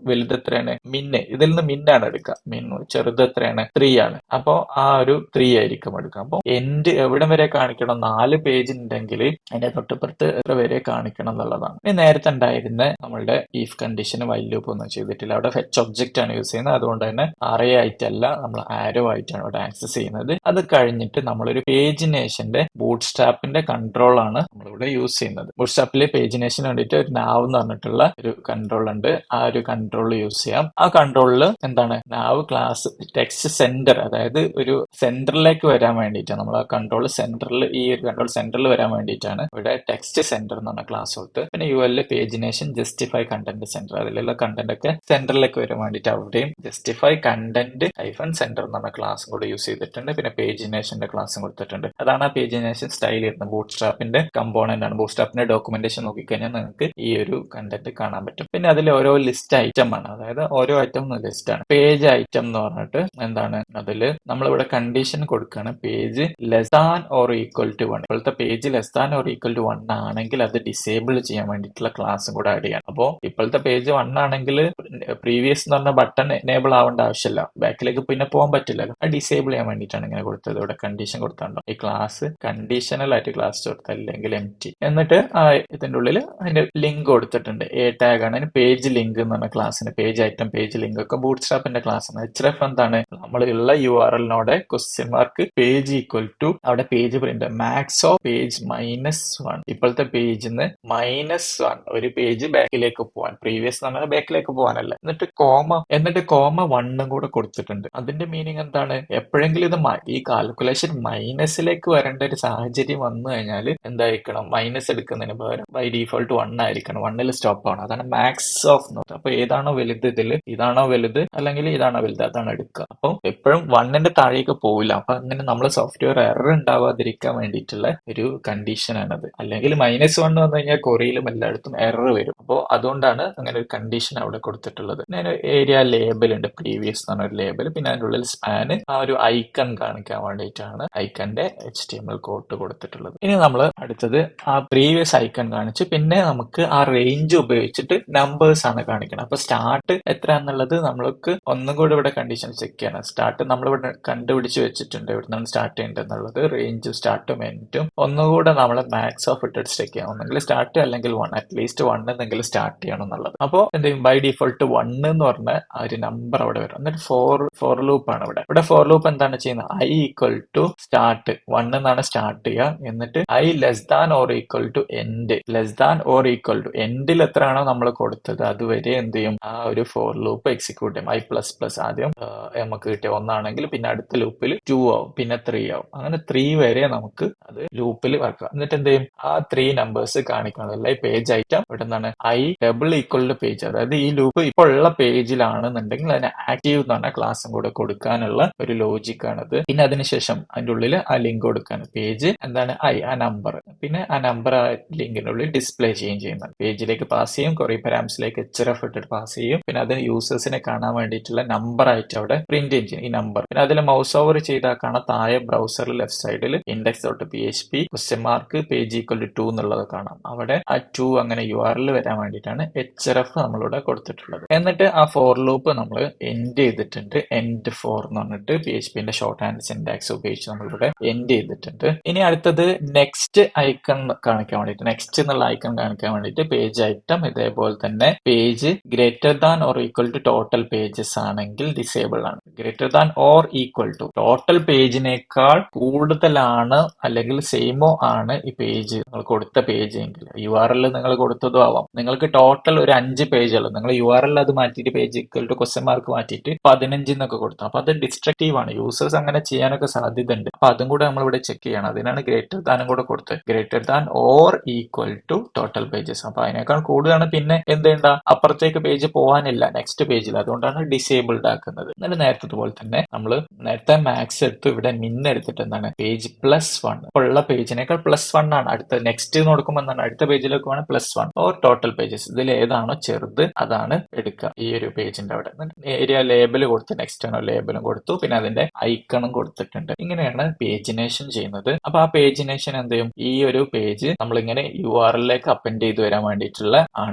വലുത് എത്രയാണ്, മിന്ന്. ഇതിൽ നിന്ന് മിന്നാണ് എടുക്കുക. മിന്നു ചെറുത് എത്രയാണ്, 3 ആണ്. അപ്പോ ആ ഒരു 3 ആയിരിക്കും എടുക്കുക. അപ്പൊ എൻഡ് എവിടെ വരെ കാണിക്കണം, 4 പേജ് ഉണ്ടെങ്കിൽ അതിന്റെ തൊട്ടിപ്പുറത്ത് എത്ര വരെ കാണിക്കണം എന്നുള്ളതാണ്. ഇനി നേരത്തെ ഉണ്ടായിരുന്ന നമ്മളുടെ ഈഫ് കണ്ടീഷന് വൈൽ ലൂപ്പ് ഒന്നും ചെയ്തിട്ടില്ല. അവിടെ ഫെച്ച് ഒബ്ജക്റ്റ് ആണ് യൂസ് ചെയ്യുന്നത്. അതുകൊണ്ട് തന്നെ അറേ ആയിട്ടല്ല, നമ്മൾ ആരോ ആയിട്ടാണ് ഇവിടെ ആക്സസ് ചെയ്യുന്നത്. അത് കഴിഞ്ഞിട്ട് നമ്മളൊരു പേജിനേഷന്റെ ബൂട്ട് സ്ട്രാപ്പിന്റെ കൺട്രോൾ ആണ് നമ്മളിവിടെ യൂസ് ചെയ്യുന്നത്. ബൂട്ട് സ്ട്രാപ്പിലെ പേജിനേഷന് വേണ്ടിയിട്ട് ഒരു നാവ് എന്ന് പറഞ്ഞിട്ടുള്ള ഒരു കൺട്രോൾ ഉണ്ട്. ആ ഒരു കൺട്രോൾ യൂസ് ചെയ്യാം. ആ കൺട്രോളിൽ എന്താണ്, നാവ് ക്ലാസ് ടെക്സ്റ്റ് സെന്റർ, അതായത് ഒരു സെന്ററിലേക്ക് വരാൻ വേണ്ടിയിട്ടാണ് നമ്മൾ ആ കൺട്രോൾ സെന്ററിൽ, ഈ ഒരു കൺട്രോൾ സെന്ററിൽ വരാൻ വേണ്ടിയിട്ടാണ് ഇവിടെ ടെക്സ്റ്റ് സെന്റർ എന്ന് പറഞ്ഞ ക്ലാസ് കൊടുത്ത്. പിന്നെ UL pagination justify content centre, അതിലുള്ള കണ്ടന്റ് ഒക്കെ സെന്ററിലേക്ക് വരാൻ വേണ്ടിയിട്ട് അവിടെയും ജസ്റ്റിഫൈ കണ്ടന്റ് ഹൈഫൺ സെന്റർ എന്ന് പറഞ്ഞ ക്ലാസും കൂടെ യൂസ് ചെയ്തിട്ടുണ്ട്. പിന്നെ പേജിനേഷന്റെ ക്ലാസും കൊടുത്തിട്ടുണ്ട്. അതാണ് ആ പേജിനേഷൻ സ്റ്റൈൽ ചെയ്യുന്നത്. ബൂട്ട് സ്ട്രാപ്പിന്റെ കമ്പോണന്റ് ആണ്. ബൂട്ട് സ്ട്രാപ്പിന്റെ ഡോക്യുമെന്റേഷൻ നോക്കിക്കഴിഞ്ഞാൽ നിങ്ങൾക്ക് ഈ ഒരു കണ്ടന്റ് കാണാൻ പറ്റും. പിന്നെ അതിൽ ഓരോ ലിസ്റ്റ് ഐറ്റം ആണ്, അതായത് ഓരോ ഐറ്റം ലിസ്റ്റ് ആണ്. പേജ് ഐറ്റം എന്ന് പറഞ്ഞിട്ട് എന്താണ്, അതില് നമ്മളിവിടെ കണ്ടീഷൻ കൊടുക്കുകയാണ്, page less than or equal to 1. ഇപ്പോഴത്തെ page less than or equal to 1 ആണെങ്കിൽ അത് ഡിസേബിൾ ചെയ്യാൻ വേണ്ടിയിട്ടുള്ള ക്ലാസും കൂടെ ആഡ് ചെയ്യാം. അപ്പോൾ ഇപ്പോഴത്തെ പേജ് 1 ആണെങ്കിൽ പ്രീവിയസ് എന്ന് പറഞ്ഞ ബട്ടൺ എനേബിൾ ആവേണ്ട ആവശ്യമില്ല, ബാക്കിലേക്ക് പിന്നെ പോകാൻ പറ്റില്ലല്ലോ. അത് ഡിസേബിൾ ചെയ്യാൻ വേണ്ടിയിട്ടാണ് ഇങ്ങനെ കൊടുത്തത്. ഇവിടെ കണ്ടീഷൻ കൊടുത്താണ്ടോ, ഈ ക്ലാസ് കണ്ടീഷണൽ ആയിട്ട് ക്ലാസ് കൊടുത്ത, അല്ലെങ്കിൽ empty. എന്നിട്ട് ഇതിന്റെ ഉള്ളിൽ അതിന്റെ ലിങ്ക് കൊടുത്തിട്ടുണ്ട്. A ടാഗ് ആണ്. പേജ് ലിങ്ക് എന്ന് പറഞ്ഞ ക്ലാസ്സിന് പേജ് ഐറ്റം പേജ് ലിങ്ക് ഒക്കെ ബൂട്ട് സ്ട്രാപ്പിന്റെ ക്ലാസ് ആണ്. href എന്താണ്, നമ്മളുള്ള URL-നോടെ question mark page equal to അവിടെ page print max of page -1. ഇപ്പോഴത്തെ പേജിന്ന് -1 ഒരു പേജ് ബാക്കിലേക്ക് പോകാൻ, പ്രീവിയസ് എന്ന് പറഞ്ഞാൽ ബാക്കിലേക്ക് പോകാനല്ല. എന്നിട്ട് കോമ 1 കൂടെ കൊടുത്തിട്ടുണ്ട്. അതിന്റെ മീനിങ് എന്താണ്, എപ്പോഴെങ്കിലും ഇത് ഈ കാൽക്കുലേഷൻ മൈനസിലേക്ക് വരേണ്ട ഒരു സാഹചര്യം വന്നു കഴിഞ്ഞാൽ എന്തായിരിക്കണം, മൈനസ് എടുക്കുന്നതിന് പകരം ബൈ ഡീഫോൾട്ട് 1 ആയിരിക്കണം. 1ൽ സ്റ്റോപ്പ് ആണ്. അതാണ് മാക്സ് ഓഫ് നോട്ട്. അപ്പൊ ഏതാണോ വലുത്, ഇതില് ഇതാണോ വലുത് അല്ലെങ്കിൽ ഇതാണോ വലുത്, അതാണ് എടുക്കുക. അപ്പൊ എപ്പോഴും 1ന്റെ താഴേക്ക് പോവില്ല. അപ്പൊ അങ്ങനെ നമ്മൾ സോഫ്റ്റ്വെയർ എറർ ഉണ്ടാവാതിരിക്കാൻ വേണ്ടിയിട്ടുള്ള ഒരു കണ്ടീഷൻ ആണത്. അല്ലെങ്കിൽ -1 വന്നു കഴിഞ്ഞാൽ കൊറിയയിലും എല്ലായിടത്തും എറർ വരും. അപ്പോൾ അതുകൊണ്ടാണ് അങ്ങനെ ഒരു കണ്ടീഷൻ അവിടെ കൊടുത്തിട്ടുള്ളത്. പിന്നെ ഏരിയ ലേബൽ ഉണ്ട്, പ്രീവിയസ് പ്രീവിയസ് എന്ന് പറഞ്ഞ ഒരു ലേബൽ, പിന്നെ അതിൻ്റെ ഉള്ളിൽ സ്പാന് ആ ഒരു ഐക്കൺ കാണിക്കാൻ വേണ്ടിയിട്ടാണ് ഐക്കന്റെ HTML കോഡ് കൊടുത്തിട്ടുള്ളത്. ഇനി നമ്മൾ അടുത്തത് ആ പ്രീവിയസ് ഐക്കൺ കാണിച്ച് പിന്നെ നമുക്ക് ആ റേഞ്ച് ഉപയോഗിച്ചിട്ട് നമ്പേഴ്സ് ആണ് കാണിക്കണം. അപ്പൊ സ്റ്റാർട്ട് എത്ര എന്നുള്ളത് നമ്മൾക്ക് ഒന്നും കൂടെ ഇവിടെ കണ്ടീഷൻ ചെക്ക് ചെയ്യണം. സ്റ്റാർട്ട് നമ്മളിവിടെ കണ്ടുപിടിച്ച് വെച്ചിട്ടുണ്ട് എവിടുന്നാണ് സ്റ്റാർട്ട് ചെയ്യേണ്ടത് എന്നുള്ളത്, റേഞ്ചും സ്റ്റാർട്ടും എൻഡും ഒന്നുകൂടെ നമ്മൾ മാക്സ് ഓഫ് ഇട്ടിട്ട് ചെക്ക് ചെയ്യാം. ഒന്നെങ്കിൽ സ്റ്റാർട്ട് അല്ലെങ്കിൽ 1, അറ്റ്ലീസ്റ്റ് 1 എന്നെങ്കിലും സ്റ്റാർട്ട് ചെയ്യണം എന്നുള്ളത്. അപ്പോൾ എന്ത് ചെയ്യും, ബൈ ഡിഫോൾട്ട് 1 എന്ന് പറഞ്ഞ ആ ഒരു നമ്പർ അവിടെ വരും. എന്നിട്ട് ഫോർ ലൂപ്പ് ആണ് ഇവിടെ ഫോർ ലൂപ്പ് എന്താണ് ചെയ്യുന്നത്, i ഈക്വൽ ടു സ്റ്റാർട്ട് 1 എന്നാണ് സ്റ്റാർട്ട് ചെയ്യുക. എന്നിട്ട് i less than or equal to end, less than or equal to എൻഡിൽ എത്രയാണോ നമ്മൾ കൊടുത്തത് അതുവരെ എന്ത് ചെയ്യും, ആ ഒരു ഫോർ ലൂപ്പ് എക്സിക്യൂട്ട് ചെയ്യും. i++ ആദ്യം നമുക്ക് കിട്ടിയ 1 ആണെങ്കിൽ പിന്നെ അടുത്ത ലൂപ്പിൽ 2 ആവും, പിന്നെ 3 ആവും, അങ്ങനെ 3 വരെ നമുക്ക് അത് ലൂപ്പിൽ വർക്കാം. എന്നിട്ട് എന്ത് ചെയ്യും, ആ 3 നമ്പേഴ്സ് കാണിക്കണമല്ല ഈ പേജ് ഐറ്റം ഇവിടെ എന്താണ് i double equal to page, അതായത് ഈ ലൂപ്പ് ഇപ്പോൾ ഉള്ള പേജിലാണെന്നുണ്ടെങ്കിൽ അതിന് ആക്റ്റീവ് എന്ന് പറഞ്ഞ ക്ലാസ്സും കൂടെ കൊടുക്കാനുള്ള ഒരു ലോജിക് ആണത്. പിന്നെ അതിനുശേഷം അതിന്റെ ഉള്ളിൽ ആ ലിങ്ക് കൊടുക്കാണ്, പേജ് എന്താണ് i ആ നമ്പർ, പിന്നെ ആ നമ്പർ ആ ലിങ്കിന്റെ ഉള്ളിൽ ഡിസ്പ്ലേ ചെയ്യുന്നത്, പേജിലേക്ക് പാസ് ചെയ്യും, കുറെ പാരാമീറ്റേഴ്സിലേക്ക് href ഇട്ടിട്ട് പാസ് ചെയ്യും, പിന്നെ അത് യൂസേഴ്സിനെ കാണാൻ വേണ്ടിയിട്ടുള്ള നമ്പർ ആയിട്ട് അവിടെ പ്രിന്റ് ചെയ്യും ഈ നമ്പർ. പിന്നെ അതിൽ മൗസ് ഓവർ ചെയ്താൽ കാണാം താഴെ ബ്രൗസറിൽ ലെഫ്റ്റ് സൈഡിൽ index.php പേജ് ഈക്വൽ ടു 2 എന്നുള്ളത് കാണാം. അവിടെ ആ 2 അങ്ങനെ URL വരാൻ വേണ്ടിയിട്ടാണ് href നമ്മളിവിടെ കൊടുത്തിട്ടുള്ളത്. എന്നിട്ട് ആ ഫോർ ലൂപ്പ് നമ്മൾ എൻഡ് ചെയ്തിട്ടുണ്ട്, എൻഡ് ഫോർ എന്ന് പറഞ്ഞിട്ട് PHPന്റെ ഷോർട്ട് ഹാൻഡ് സിന്റാക്സ് ഉപയോഗിച്ച് നമ്മളിവിടെ എൻഡ് ചെയ്തിട്ടുണ്ട്. ഇനി അടുത്തത് നെക്സ്റ്റ് ഐക്കൺ കാണിക്കാൻ വേണ്ടിയിട്ട്, നെക്സ്റ്റ് എന്നുള്ള ഐക്കൺ കാണിക്കാൻ വേണ്ടിയിട്ട് പേജ് ഐറ്റം ഇതേപോലെ തന്നെ page greater than or equal to total pages ആണെങ്കിൽ ഡിസേബിൾ ആണ്. Greater than or equal to total പേജിനേക്കാൾ കൂടുതലാണ് അല്ലെങ്കിൽ സെയിമോ ആണ് ഈ പേജ് നിങ്ങൾ കൊടുത്ത പേജ് എങ്കിൽ, URL നിങ്ങൾ കൊടുത്തതും ആവാം. നിങ്ങൾക്ക് ടോട്ടൽ ഒരു 5 പേജുള്ളൂ, നിങ്ങൾ URL അത് മാറ്റിയിട്ട് page equal to question mark മാറ്റിയിട്ട് 15 എന്നൊക്കെ കൊടുത്തു. അപ്പൊ അത് ഡിസ്ട്രക്റ്റീവ് ആണ്, യൂസേഴ്സ് അങ്ങനെ ചെയ്യാനൊക്കെ സാധ്യത ഉണ്ട്. അപ്പൊ അതും കൂടെ നമ്മൾ ഇവിടെ ചെക്ക് ചെയ്യണം. അതിനാണ് ഗ്രേറ്റർ ദാനും കൂടെ കൊടുത്തത്, greater than or equal to total pages. അപ്പൊ അതിനേക്കാൾ കൂടുതലാണ്, പിന്നെ എന്തുണ്ട അപ്പുറത്തേക്ക് പേജ് പോകാനില്ല നെക്സ്റ്റ് പേജിൽ, അതുകൊണ്ടാണ് ഡിസേബിൾഡ് ആക്കുന്നത്. എന്നിട്ട് നേരത്തെ പോലെ തന്നെ നമ്മൾ നേരത്തെ മാക്സ് എടുത്ത് ഇവിടെ മിൻ എടുത്തിട്ട് എന്താണ് പേജ് +1, ഇപ്പോൾ ഉള്ള പേജിനേക്കാൾ +1 ആണ്. അടുത്ത നെക്സ്റ്റ് കൊടുക്കുമ്പോൾ എന്താണ് അടുത്ത പേജിലേക്ക് വേണം +1 ഓർ ടോട്ടൽ പേജസ്, ഇതിൽ ഏതാണോ ചെറുത് അതാണ് എടുക്കുക ഈ ഒരു പേജിന്റെ അവിടെ. ഏരിയ ലേബൽ കൊടുത്ത് നെക്സ്റ്റ് ആണോ ലേബലും കൊടുത്തു, പിന്നെ അതിന്റെ ഐക്കണും കൊടുത്തിട്ടുണ്ട്. ഇങ്ങനെയാണ് പേജിനേഷൻ ചെയ്യുന്നത്. അപ്പൊ ആ പേജിനേഷൻ എന്ത് ചെയ്യും, ഈ ഒരു പേജ് നമ്മളിങ്ങനെ URL-ലേക്ക് അപ്പൻഡ് ചെയ്ത് വരാൻ വേണ്ടിയിട്ടുള്ള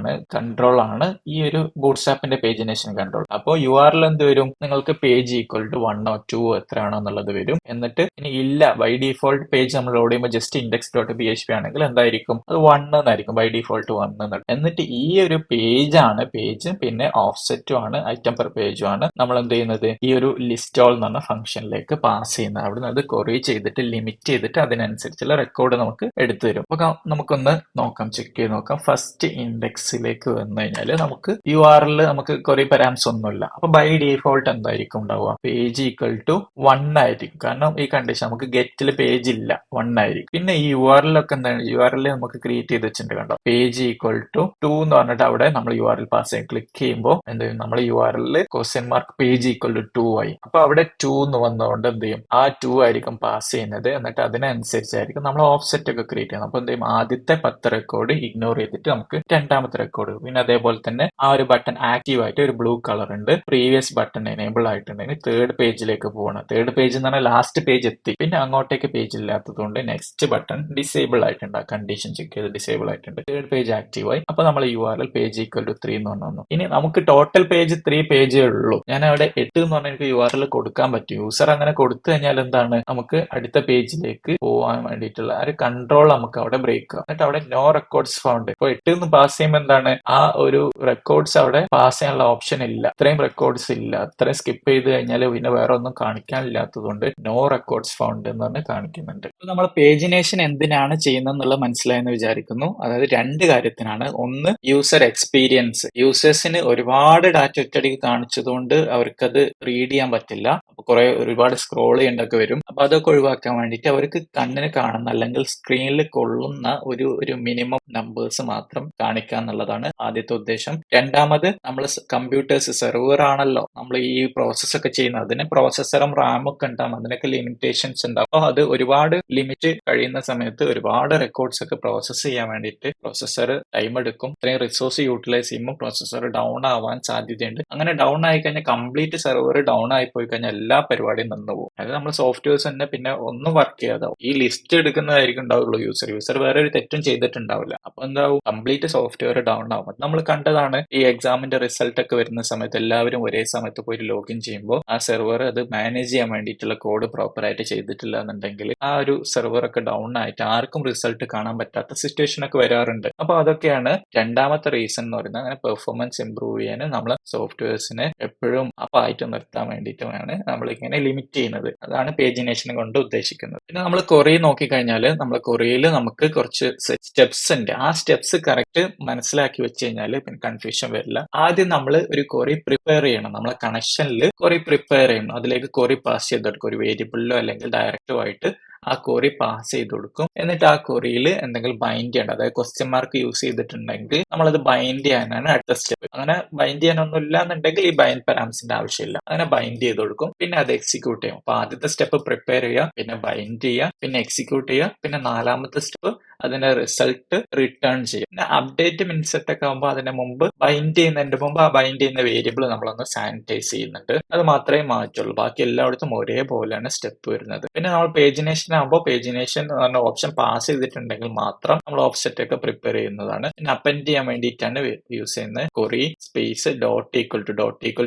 കൺട്രോൾ ആണ് ഈ ഒരു ബൂട്ട്സ്ട്രാപ്പിന്റെ പേജിനേഷൻ കൺട്രോൾ. അപ്പോൾ URL എന്ത് വരും, നിങ്ങൾക്ക് പേജ് ഈക്വൽ ടു 1 or 2 എത്രയാണോ എന്നുള്ളത് വരും. എന്നിട്ട് ഇനി ഇല്ല ബൈ ഡിഫോൾട്ട് പേജ് നമ്മൾ ലോഡ് ചെയ്യുമ്പോൾ ജസ്റ്റ് index.php ആണെങ്കിൽ എന്തായിരിക്കും, അത് 1 എന്നായിരിക്കും, ബൈ ഡിഫോൾട്ട് 1 എന്നുള്ളത്. എന്നിട്ട് ഈ ഒരു പേജാണ് പേജ്, പിന്നെ ഓഫ്സെറ്റും ആണ്, ഐറ്റം പെർ പേജും ആണ് നമ്മൾ എന്ത് ചെയ്യുന്നത് ഈ ഒരു ലിസ്റ്റ് ഓൾ എന്ന് പറഞ്ഞ ഫംഗ്ഷനിലേക്ക് പാസ് ചെയ്യുന്നത്. അവിടെ നിന്ന് അത് കൊറി ചെയ്തിട്ട് ലിമിറ്റ് ചെയ്തിട്ട് അതിനനുസരിച്ചുള്ള റെക്കോർഡ് നമുക്ക് എടുത്തു തരും. അപ്പൊ നമുക്കൊന്ന് നോക്കാം, ചെക്ക് ചെയ്ത് നോക്കാം. ഫസ്റ്റ് ഇൻഡെക്സിലേക്ക് വന്നു കഴിഞ്ഞാൽ നമുക്ക് URL നമുക്ക് കുറെ പാരാമീറ്റേഴ്സ് ഒന്നുമില്ല. അപ്പൊ ബൈ ഡിഫോൾട്ട് എന്തായിരിക്കും ഉണ്ടാവുക, പേജ് ഈക്വൽ ടു 1 ആയിരിക്കും. കാരണം ഈ കണ്ടീഷൻ നമുക്ക് ഗെറ്റിൽ പേജ് ഇല്ല, 1 ആയിരിക്കും. പിന്നെ ഈ URL ഒക്കെ എന്താണ്, URL നമുക്ക് ക്രിയേറ്റ് ചെയ്ത് വെച്ചിട്ടുണ്ട് കണ്ടോ, പേജ് ഈക്വൽ ടു 2 എന്ന് പറഞ്ഞിട്ട് അവിടെ നമ്മൾ URL പാസ് ചെയ്യും. ക്ലിക്ക് ചെയ്യുമ്പോൾ എന്ത് ചെയ്യും, നമ്മൾ URL question mark page equal to 2 ആയി. അപ്പൊ അവിടെ 2 എന്ന് വന്നതുകൊണ്ട് എന്ത് ചെയ്യും, ആ 2 ആയിരിക്കും പാസ് ചെയ്യുന്നത്. എന്നിട്ട് അതിനനുസരിച്ചായിരിക്കും നമ്മൾ ഓഫ്സെറ്റ് ഒക്കെ ക്രിയേറ്റ് ചെയ്യുന്നത്. അപ്പൊ എന്ത് ചെയ്യും, ആദ്യത്തെ 10 റെക്കോർഡ് ഇഗ്നോർ ചെയ്തിട്ട് നമുക്ക് രണ്ടാമത്തെ റെക്കോർഡ്. പിന്നെ അതേപോലെ തന്നെ ആ ഒരു ബട്ടൺ ആക്റ്റീവ് ആയിട്ട് ഒരു ബ്ലൂ കളർ ഉണ്ട്, പ്രീവിയസ് ബട്ടൺ എനേബിൾ ആയിട്ടുണ്ടെങ്കിൽ തേർഡ് പേജിലേക്ക് പോകണം. തേർഡ് പേജ് എന്ന് പറഞ്ഞാൽ ലാസ്റ്റ് പേജ് എത്തി, പിന്നെ അങ്ങോട്ടേക്ക് പേജ് ഇല്ലാത്തതുകൊണ്ട് നെക്സ്റ്റ് ബട്ടൺ ഡിസേബിൾ ആയിട്ടുണ്ട്. ആ കണ്ടീഷൻ ചെക്ക് ചെയ്ത് ഡിസേബിൾ ആയിട്ടുണ്ട്, തേർഡ് പേജ് ആക്റ്റീവ് ആയി. അപ്പൊ നമ്മൾ URL പേജ് ഈക്വൽ ടു 3 എന്ന് പറഞ്ഞു. ഇനി നമുക്ക് ടോട്ടൽ പേജ് 3 പേജേ ഉള്ളൂ. ഞാൻ അവിടെ 8 എന്ന് പറഞ്ഞാൽ എനിക്ക് URL കൊടുക്കാൻ പറ്റും. യൂസർ അങ്ങനെ കൊടുത്തു കഴിഞ്ഞാൽ എന്താണ്, നമുക്ക് അടുത്ത പേജിലേക്ക് പോകാൻ വേണ്ടിയിട്ടുള്ള ഒരു കൺട്രോൾ നമുക്ക് അവിടെ ബ്രേക്ക് ആവും. എന്നിട്ട് അവിടെ നോ റെക്കോർഡ്സ് ഫൗണ്ട്. ഇപ്പൊ 8 എന്ന് പാസ് ചെയ്യുമ്പോൾ എന്താണ്, ആ ഒരു റെക്കോർഡ്സ് അവിടെ പാസ് ചെയ്യാനുള്ള ഓപ്ഷൻ ഇല്ല, ഇത്രയും റെക്കോർഡ്സ് ഇല്ല, അത്രയും സ്കിപ്പ് ചെയ്ത് കഴിഞ്ഞാൽ പിന്നെ വേറെ ഒന്നും കാണിക്കാനില്ലാത്തതുകൊണ്ട് നോ റെക്കോർഡ്സ് ഫൗണ്ട് എന്ന് പറഞ്ഞ് കാണിക്കുന്നുണ്ട്. നമ്മൾ പേജിനേഷൻ എന്തിനാണ് ചെയ്യുന്നത് എന്നുള്ളത് മനസ്സിലായെന്ന് വിചാരിക്കുന്നു. അതായത് 2 കാര്യത്തിനാണ്. ഒന്ന് യൂസർ എക്സ്പീരിയൻസ്, യൂസേഴ്സിന് ഒരുപാട് ഡാറ്റ ഒറ്റയടിക്ക് കാണിച്ചതുകൊണ്ട് അവർക്കത് റീഡ് ചെയ്യാൻ പറ്റില്ല. കുറെ ഒരുപാട് സ്ക്രോൾ ചെയ്യേണ്ടൊക്കെ വരും. അപ്പൊ അതൊക്കെ ഒഴിവാക്കാൻ വേണ്ടിയിട്ട് അവർക്ക് കണ്ണിന് കാണുന്ന അല്ലെങ്കിൽ സ്ക്രീനിൽ കൊള്ളുന്ന ഒരു മിനിമം നമ്പേഴ്സ് മാത്രം കാണിക്കുക എന്നുള്ളതാണ് ആദ്യത്തെ ഉദ്ദേശം. രണ്ടാമത് നമ്മൾ കമ്പ്യൂട്ടേഴ്സ് സെർവർ ആണല്ലോ നമ്മൾ ഈ പ്രോസസ് ഒക്കെ ചെയ്യുന്നത്, അതിന് പ്രോസസ്സറും റാമും ഒക്കെ ഉണ്ടാവും, അതിനൊക്കെ ലിമിറ്റേഷൻസ് ഉണ്ടാവും. അപ്പോൾ അത് ഒരുപാട് ലിമിറ്റ് കഴിയുന്ന സമയത്ത് ഒരുപാട് റെക്കോർഡ്സ് ഒക്കെ പ്രോസസ്സ് ചെയ്യാൻ വേണ്ടിയിട്ട് പ്രോസസ്സർ ടൈം എടുക്കും. ഇത്രയും റിസോഴ്സ് യൂട്ടിലൈസ് ചെയ്യുമ്പോൾ പ്രോസസ്സർ ഡൗൺ ആവാൻ സാധ്യതയുണ്ട്. അങ്ങനെ ഡൗൺ ആയി കഴിഞ്ഞാൽ കംപ്ലീറ്റ് സെർവർ ഡൗൺ ആയി പോയി കഴിഞ്ഞാൽ എല്ലാ പരിപാടിയും നിന്ന് പോകും. അതായത് നമ്മൾ സോഫ്റ്റ്വെയർസ് തന്നെ പിന്നെ ഒന്നും വർക്ക് ചെയ്യാതാവും. ഈ ലിസ്റ്റ് എടുക്കുന്നതായിരിക്കും ഉണ്ടാവുള്ളൂ യൂസർ വേറെ ഒരു തെറ്റും ചെയ്തിട്ടുണ്ടാവില്ല. അപ്പൊ എന്താവും, കംപ്ലീറ്റ് സോഫ്റ്റ്വെയർ ഡൗൺ ആവും. അത് നമ്മൾ കണ്ടതാണ് ഈ എക്സാമിന്റെ റിസൾട്ട് ഒക്കെ വരുന്ന സമയത്ത് എല്ലാവരും ഒരേ സമയത്ത് പോയി ലോഗിൻ ചെയ്യുമ്പോൾ ആ സെർവർ അത് മാനേജ് ചെയ്യാൻ വേണ്ടിയിട്ടുള്ള കോഡ് പ്രോപ്പർ ആയിട്ട് ചെയ്തിട്ടില്ല എന്നുണ്ടെങ്കിൽ ആ ഒരു സെർവർ ഒക്കെ ഡൗൺ ആയിട്ട് ആർക്കും റിസൾട്ട് കാണാൻ പറ്റാത്ത സിറ്റുവേഷൻ ഒക്കെ വരാറുണ്ട്. അപ്പൊ അതൊക്കെയാണ് രണ്ടാമത്തെ റീസൺ എന്ന് പറയുന്നത്. അങ്ങനെ പെർഫോമൻസ് ഇംപ്രൂവ് ചെയ്യാൻ നമ്മൾ സോഫ്റ്റ്വെയർസിനെ എപ്പോഴും അപ്പായിട്ട് നിർത്താൻ വേണ്ടിയിട്ടുമാണ് നമ്മൾ ഇങ്ങനെ ലിമിറ്റ് ചെയ്യുന്നത്. അതാണ് പേജിനേഷൻ കൊണ്ട് ഉദ്ദേശിക്കുന്നത്. പിന്നെ നമ്മൾ കൊറി നോക്കിക്കഴിഞ്ഞാൽ നമ്മൾ കൊറിയയിൽ നമുക്ക് കുറച്ച് സ്റ്റെപ്സ് ഉണ്ട്. ആ സ്റ്റെപ്സ് കറക്റ്റ് മനസ്സിലാക്കി വെച്ച് കഴിഞ്ഞാൽ പിന്നെ കൺഫ്യൂഷൻ വരില്ല. ആദ്യം നമ്മൾ ഒരു കൊറി പ്രിപ്പയർ ചെയ്യണം. നമ്മളെ കണക്ഷനിൽ കൊറി പ്രിപ്പയർ ചെയ്യണം. അതിലേക്ക് കൊറി പാസ് ചെയ്തെടുക്കും. ഒരു വേരിയബിളിലോ അല്ലെങ്കിൽ ഡയറക്റ്റോ ആയിട്ട് ആ കൊറി പാസ് ചെയ്ത് കൊടുക്കും. എന്നിട്ട് ആ കൊറിയിൽ എന്തെങ്കിലും ബൈൻഡ് ചെയ്യണം. അതായത് ക്വസ്റ്റ്യൻ മാർക്ക് യൂസ് ചെയ്തിട്ടുണ്ടെങ്കിൽ നമ്മളത് ബൈൻഡ് ചെയ്യാനാണ് അടുത്ത സ്റ്റെപ്പ്. അങ്ങനെ ബൈൻഡ് ചെയ്യാനൊന്നും ഇല്ല എന്നുണ്ടെങ്കിൽ ഈ ബൈൻഡ് പാരാമീറ്ററിന്റെ ആവശ്യമില്ല. അങ്ങനെ ബൈൻഡ് ചെയ്ത് കൊടുക്കും. പിന്നെ അത് എക്സിക്യൂട്ട് ചെയ്യും. അപ്പൊ ആദ്യത്തെ സ്റ്റെപ്പ് പ്രിപ്പയർ ചെയ്യുക, പിന്നെ ബൈൻഡ് ചെയ്യുക, പിന്നെ എക്സിക്യൂട്ട് ചെയ്യുക, പിന്നെ നാലാമത്തെ സ്റ്റെപ്പ് അതിന്റെ റിസൾട്ട് റിട്ടേൺ ചെയ്യും. പിന്നെ അപ്ഡേറ്റ് മിൻസെറ്റ് ഒക്കെ ആകുമ്പോൾ അതിന്റെ മുമ്പ് ബൈൻഡ് ചെയ്യുന്നതിന്റെ മുമ്പ് ആ ബൈൻഡ് ചെയ്യുന്ന വേരിയബിൾ നമ്മളൊന്ന് സാനിറ്റൈസ് ചെയ്യുന്നുണ്ട്. അത് മാത്രമേ മാറ്റുള്ളൂ. ബാക്കി എല്ലായിടത്തും ഒരേപോലെയാണ് സ്റ്റെപ്പ് വരുന്നത്. പിന്നെ നമ്മൾ പേജിനേഷൻ ആകുമ്പോൾ പേജിനേഷൻ എന്ന് പറഞ്ഞ ഓപ്ഷൻ പാസ് ചെയ്തിട്ടുണ്ടെങ്കിൽ മാത്രം നമ്മൾ ഓഫ്സെറ്റ് ഒക്കെ പ്രിപ്പയർ ചെയ്യുന്നതാണ്. പിന്നെ അപ്പൻഡ് ചെയ്യാൻ വേണ്ടിയിട്ടാണ് യൂസ് ചെയ്യുന്നത്. കൊറി സ്പേസ് ഡോട്ട് ഈക്വൽ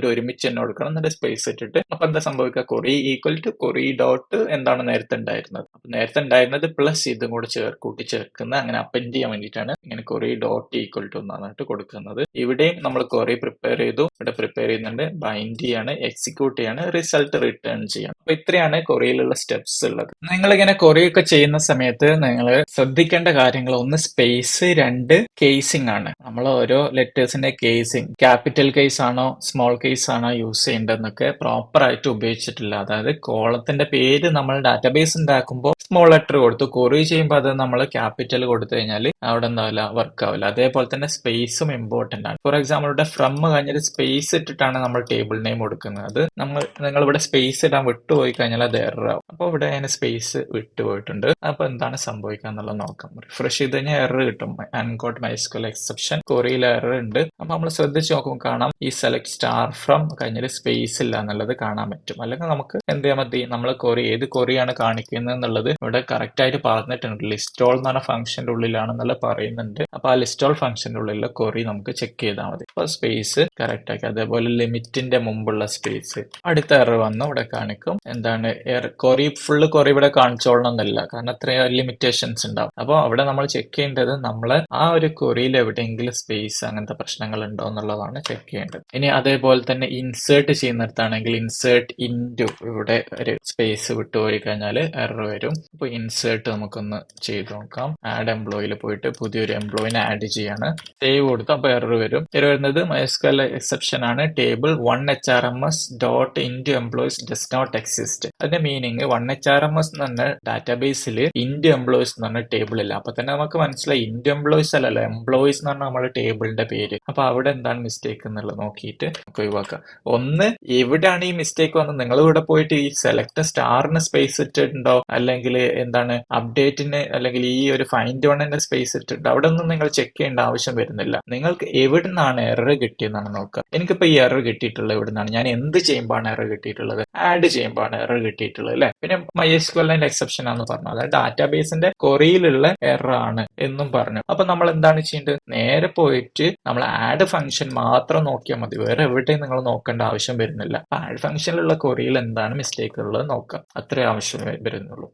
ടു ഒരുമിച്ച് തന്നെ കൊടുക്കണം. എന്നിട്ട് സ്പേസ് ഇട്ടിട്ട് അപ്പൊ എന്താ സംഭവിക്കുക, കൊറി ഈക്വൽ ടു കൊറി ഡോട്ട് എന്താണ് നേരത്തെ ഉണ്ടായിരുന്നത്. അപ്പൊ നേരത്തെ ഉണ്ടായിരുന്നത് പ്ലസ് ഇതും കൂടെ കൂട്ടി ചേർക്കുന്നത്. അങ്ങനെ അപ്പൻഡ് ചെയ്യാൻ വേണ്ടിയിട്ടാണ് ഇങ്ങനെ കൊറി ഡോട്ട് ഈക്വൽ ടു എന്നാണ് കൊടുക്കുന്നത്. ഇവിടെയും നമ്മൾ കൊറി പ്രിപ്പയർ ചെയ്തു, ഇവിടെ പ്രിപ്പയർ ചെയ്യുന്നുണ്ട്, ബൈൻഡ് ചെയ്യാണ്, എക്സിക്യൂട്ട് ചെയ്യാണ്, റിസൾട്ട് റിട്ടേൺ ചെയ്യണം. അപ്പൊ ഇത്രയാണ് കൊറിയിലുള്ള സ്റ്റെപ്സ് ഉള്ളത്. നിങ്ങളിങ്ങനെ കൊറി ഒക്കെ ചെയ്യുന്ന സമയത്ത് നിങ്ങൾ ശ്രദ്ധിക്കേണ്ട കാര്യങ്ങൾ: ഒന്ന് സ്പേസ്, രണ്ട് കേസിംഗ് ആണ്. നമ്മൾ ഓരോ ലെറ്റേഴ്സിന്റെ കേസിംഗ് ക്യാപിറ്റൽ കേസ് ആണോ സ്മോൾ കേസ് ആണോ യൂസ് ചെയ്യേണ്ടതെന്നൊക്കെ പ്രോപ്പർ ആയിട്ട് ഉപയോഗിച്ചിട്ടില്ല. അതായത് കോളത്തിന്റെ പേര് നമ്മൾ ഡാറ്റാബേസ് ഉണ്ടാക്കുമ്പോൾ സ്മോൾ ലെറ്റർ കൊടുത്തു, കൊറി ചെയ്യുമ്പോൾ അത് നമ്മൾ ക്യാപിറ്റൽ കൊടുത്തു കഴിഞ്ഞാൽ അവിടെ എന്താവില്ല, വർക്ക് ആവില്ല. അതേപോലെ തന്നെ സ്പേസും ഇമ്പോർട്ടന്റ് ആണ്. ഫോർ എക്സാമ്പിൾ ഇവിടെ ഫ്രം കഴിഞ്ഞിട്ട് സ്പേസ് ഇട്ടിട്ടാണ് നമ്മൾ ടേബിൾ നെയിം കൊടുക്കുന്നത്. അത് നിങ്ങൾ ഇവിടെ സ്പേസ് ഇടാൻ വിട്ടുപോയി കഴിഞ്ഞാൽ അത് എറർ ആവും. അപ്പൊ ഇവിടെ അതിന് സ്പേസ് വിട്ടുപോയിട്ടുണ്ട്. അപ്പൊ എന്താണ് സംഭവിക്കുക എന്നുള്ളത് നോക്കാം. റിഫ്രഷ് ചെയ്ത് കഴിഞ്ഞാൽ എറർ കിട്ടും. അൺകോട്ട് മൈസ്ക്വൽ എക്സെപ്ഷൻ, കൊറിയിൽ എറർ ഉണ്ട്. അപ്പൊ നമ്മൾ ശ്രദ്ധിച്ച് നോക്കുമ്പോൾ കാണാം ഈ സെലക്ട് സ്റ്റാർ ഫ്രം കഴിഞ്ഞാൽ സ്പേസ് ഇല്ല എന്നുള്ളത് കാണാൻ പറ്റും. അല്ലെങ്കിൽ നമുക്ക് എന്ത് ചെയ്യാൻ മതി, നമ്മൾ കൊറി ഏത് കൊറിയാണ് കാണിക്കുന്നത് എന്നുള്ളത് ഇവിടെ കറക്റ്റ് ആയിട്ട് പറഞ്ഞിട്ടുണ്ട്. ലിസ്റ്റ് ഓൾ എന്ന് പറഞ്ഞ ഫംഗ്ഷന്റെ ഉള്ളിലാണെന്നുള്ള പറയുന്നുണ്ട്. അപ്പൊ ആ ലിസ്റ്റ് ഓൾ ഫംഗ്ഷന്റെ ഉള്ളിലുള്ള കൊറി നമുക്ക് ചെക്ക് ചെയ്താൽ മതി. അപ്പൊ സ്പേസ് കറക്റ്റ് ആക്കി. അതേപോലെ ലിമിറ്റിന്റെ മുമ്പുള്ള സ്പേസ് അടുത്ത എറർ വന്നു ഇവിടെ കാണിക്കും. എന്താണ് കൊറി ഫുള്ള് കൊറി ഇവിടെ കാണിച്ചോളണം എന്നല്ല, കാരണം അത്രയും ലിമിറ്റേഷൻസ് ഉണ്ടാവും. അപ്പോൾ അവിടെ നമ്മൾ ചെക്ക് ചെയ്യേണ്ടത് നമ്മൾ ആ ഒരു കൊറിയിൽ എവിടെയെങ്കിലും സ്പേസ് അങ്ങനത്തെ പ്രശ്നങ്ങൾ ഉണ്ടോ എന്നുള്ളതാണ് ചെക്ക് ചെയ്യേണ്ടത്. ഇനി അതേപോലെ തന്നെ ഇൻസേർട്ട് ചെയ്യുന്നിടത്താണെങ്കിൽ ഇൻസേർട്ട് ഇൻറ്റു ഇവിടെ ഒരു സ്പേസ് വിട്ടുപോയി കഴിഞ്ഞാൽ എറർ വരും. അപ്പൊ ഇൻസേർട്ട് നമുക്കൊന്ന് ചെയ്ത് നോക്കാം. ആഡ് എംപ്ലോയിൽ പോയിട്ട് പുതിയൊരു എംപ്ലോയിനെ ആഡ് ചെയ്യാണ്, സേവ് കൊടുത്തു. അപ്പൊ എറർ വരും. എറർ വരുന്നത് MySQL എക്സെപ്ഷൻ ആണ്. Table 1HRMS dot into employees does not exist. അതിന്റെ മീനിങ് 1HRMS എന്ന് പറഞ്ഞ ഡാറ്റാബേസിൽ ഇൻറ്റു എംപ്ലോയീസ് എന്ന് പറഞ്ഞ ടേബിൾ ഇല്ല. അപ്പൊ തന്നെ നമുക്ക് മനസ്സിലായി ഇൻറ്റു എംപ്ലോയീസ് അല്ലല്ലോ, എംപ്ലോയീസ് എന്ന് പറഞ്ഞാൽ നമ്മുടെ ടേബിളിന്റെ പേര്. അപ്പൊ അവിടെ എന്താണ് മിസ്റ്റേക്ക് എന്നുള്ളത് നോക്കിയിട്ട് ഒഴിവാക്കാം. ഒന്ന്, എവിടെയാണ് ഈ മിസ്റ്റേക്ക് വന്നത്? നിങ്ങൾ ഇവിടെ പോയിട്ട് ഈ സെലക്ട് സ്റ്റാറിന് സ്പേസ് ഇട്ടിട്ടുണ്ടോ, അല്ലെങ്കിൽ എന്താണ് അപ്ഡേറ്റിന് അല്ലെങ്കിൽ ഈ ഒരു ഫൈൻഡ് വണ്ണിന്റെ സ്പേസ് ഇട്ടിട്ടുണ്ടോ? അവിടെ ഒന്നും നിങ്ങൾ ചെക്ക് ചെയ്യേണ്ട ആവശ്യം വരുന്നില്ല. നിങ്ങൾക്ക് എവിടെ നിന്നാണ് എറർ കിട്ടിയെന്നാണ് നോക്കുക. എനിക്കിപ്പോ ഈ എറർ കിട്ടിയിട്ടുള്ളത് എവിടെ നിന്നാണ്, ഞാൻ എന്ത് ചെയ്യുമ്പോഴാണ് എറർ കിട്ടിയിട്ടുള്ളത്, ആഡ് ചെയ്യുമ്പോഴാണ് എറർ കിട്ടിയിട്ടുള്ളത് അല്ലെ. പിന്നെ MySQLന്റെ എക്സെപ്ഷൻ ആണെന്ന് പറഞ്ഞു, അതായത് ഡാറ്റാബേസിന്റെ കൊറിയിലുള്ള എറർ ആണ് എന്നും പറഞ്ഞു. അപ്പൊ നമ്മൾ എന്താണ് ചെയ്യേണ്ടത്, നേരെ പോയിട്ട് നമ്മൾ ആഡ് ഫംഗ്ഷൻ മാത്രം നോക്കിയാൽ മതി. വേറെ എവിടെയും നിങ്ങൾ നോക്കേണ്ട ആവശ്യം വരുന്നില്ല. ആഡ് ഫംഗ്ഷനിലുള്ള കൊറിയിൽ എന്താണ് മിസ്റ്റേക്ക് ഉള്ളത് നോക്കാം, അത്രേ ആവശ്യം വരുന്നുള്ളൂ.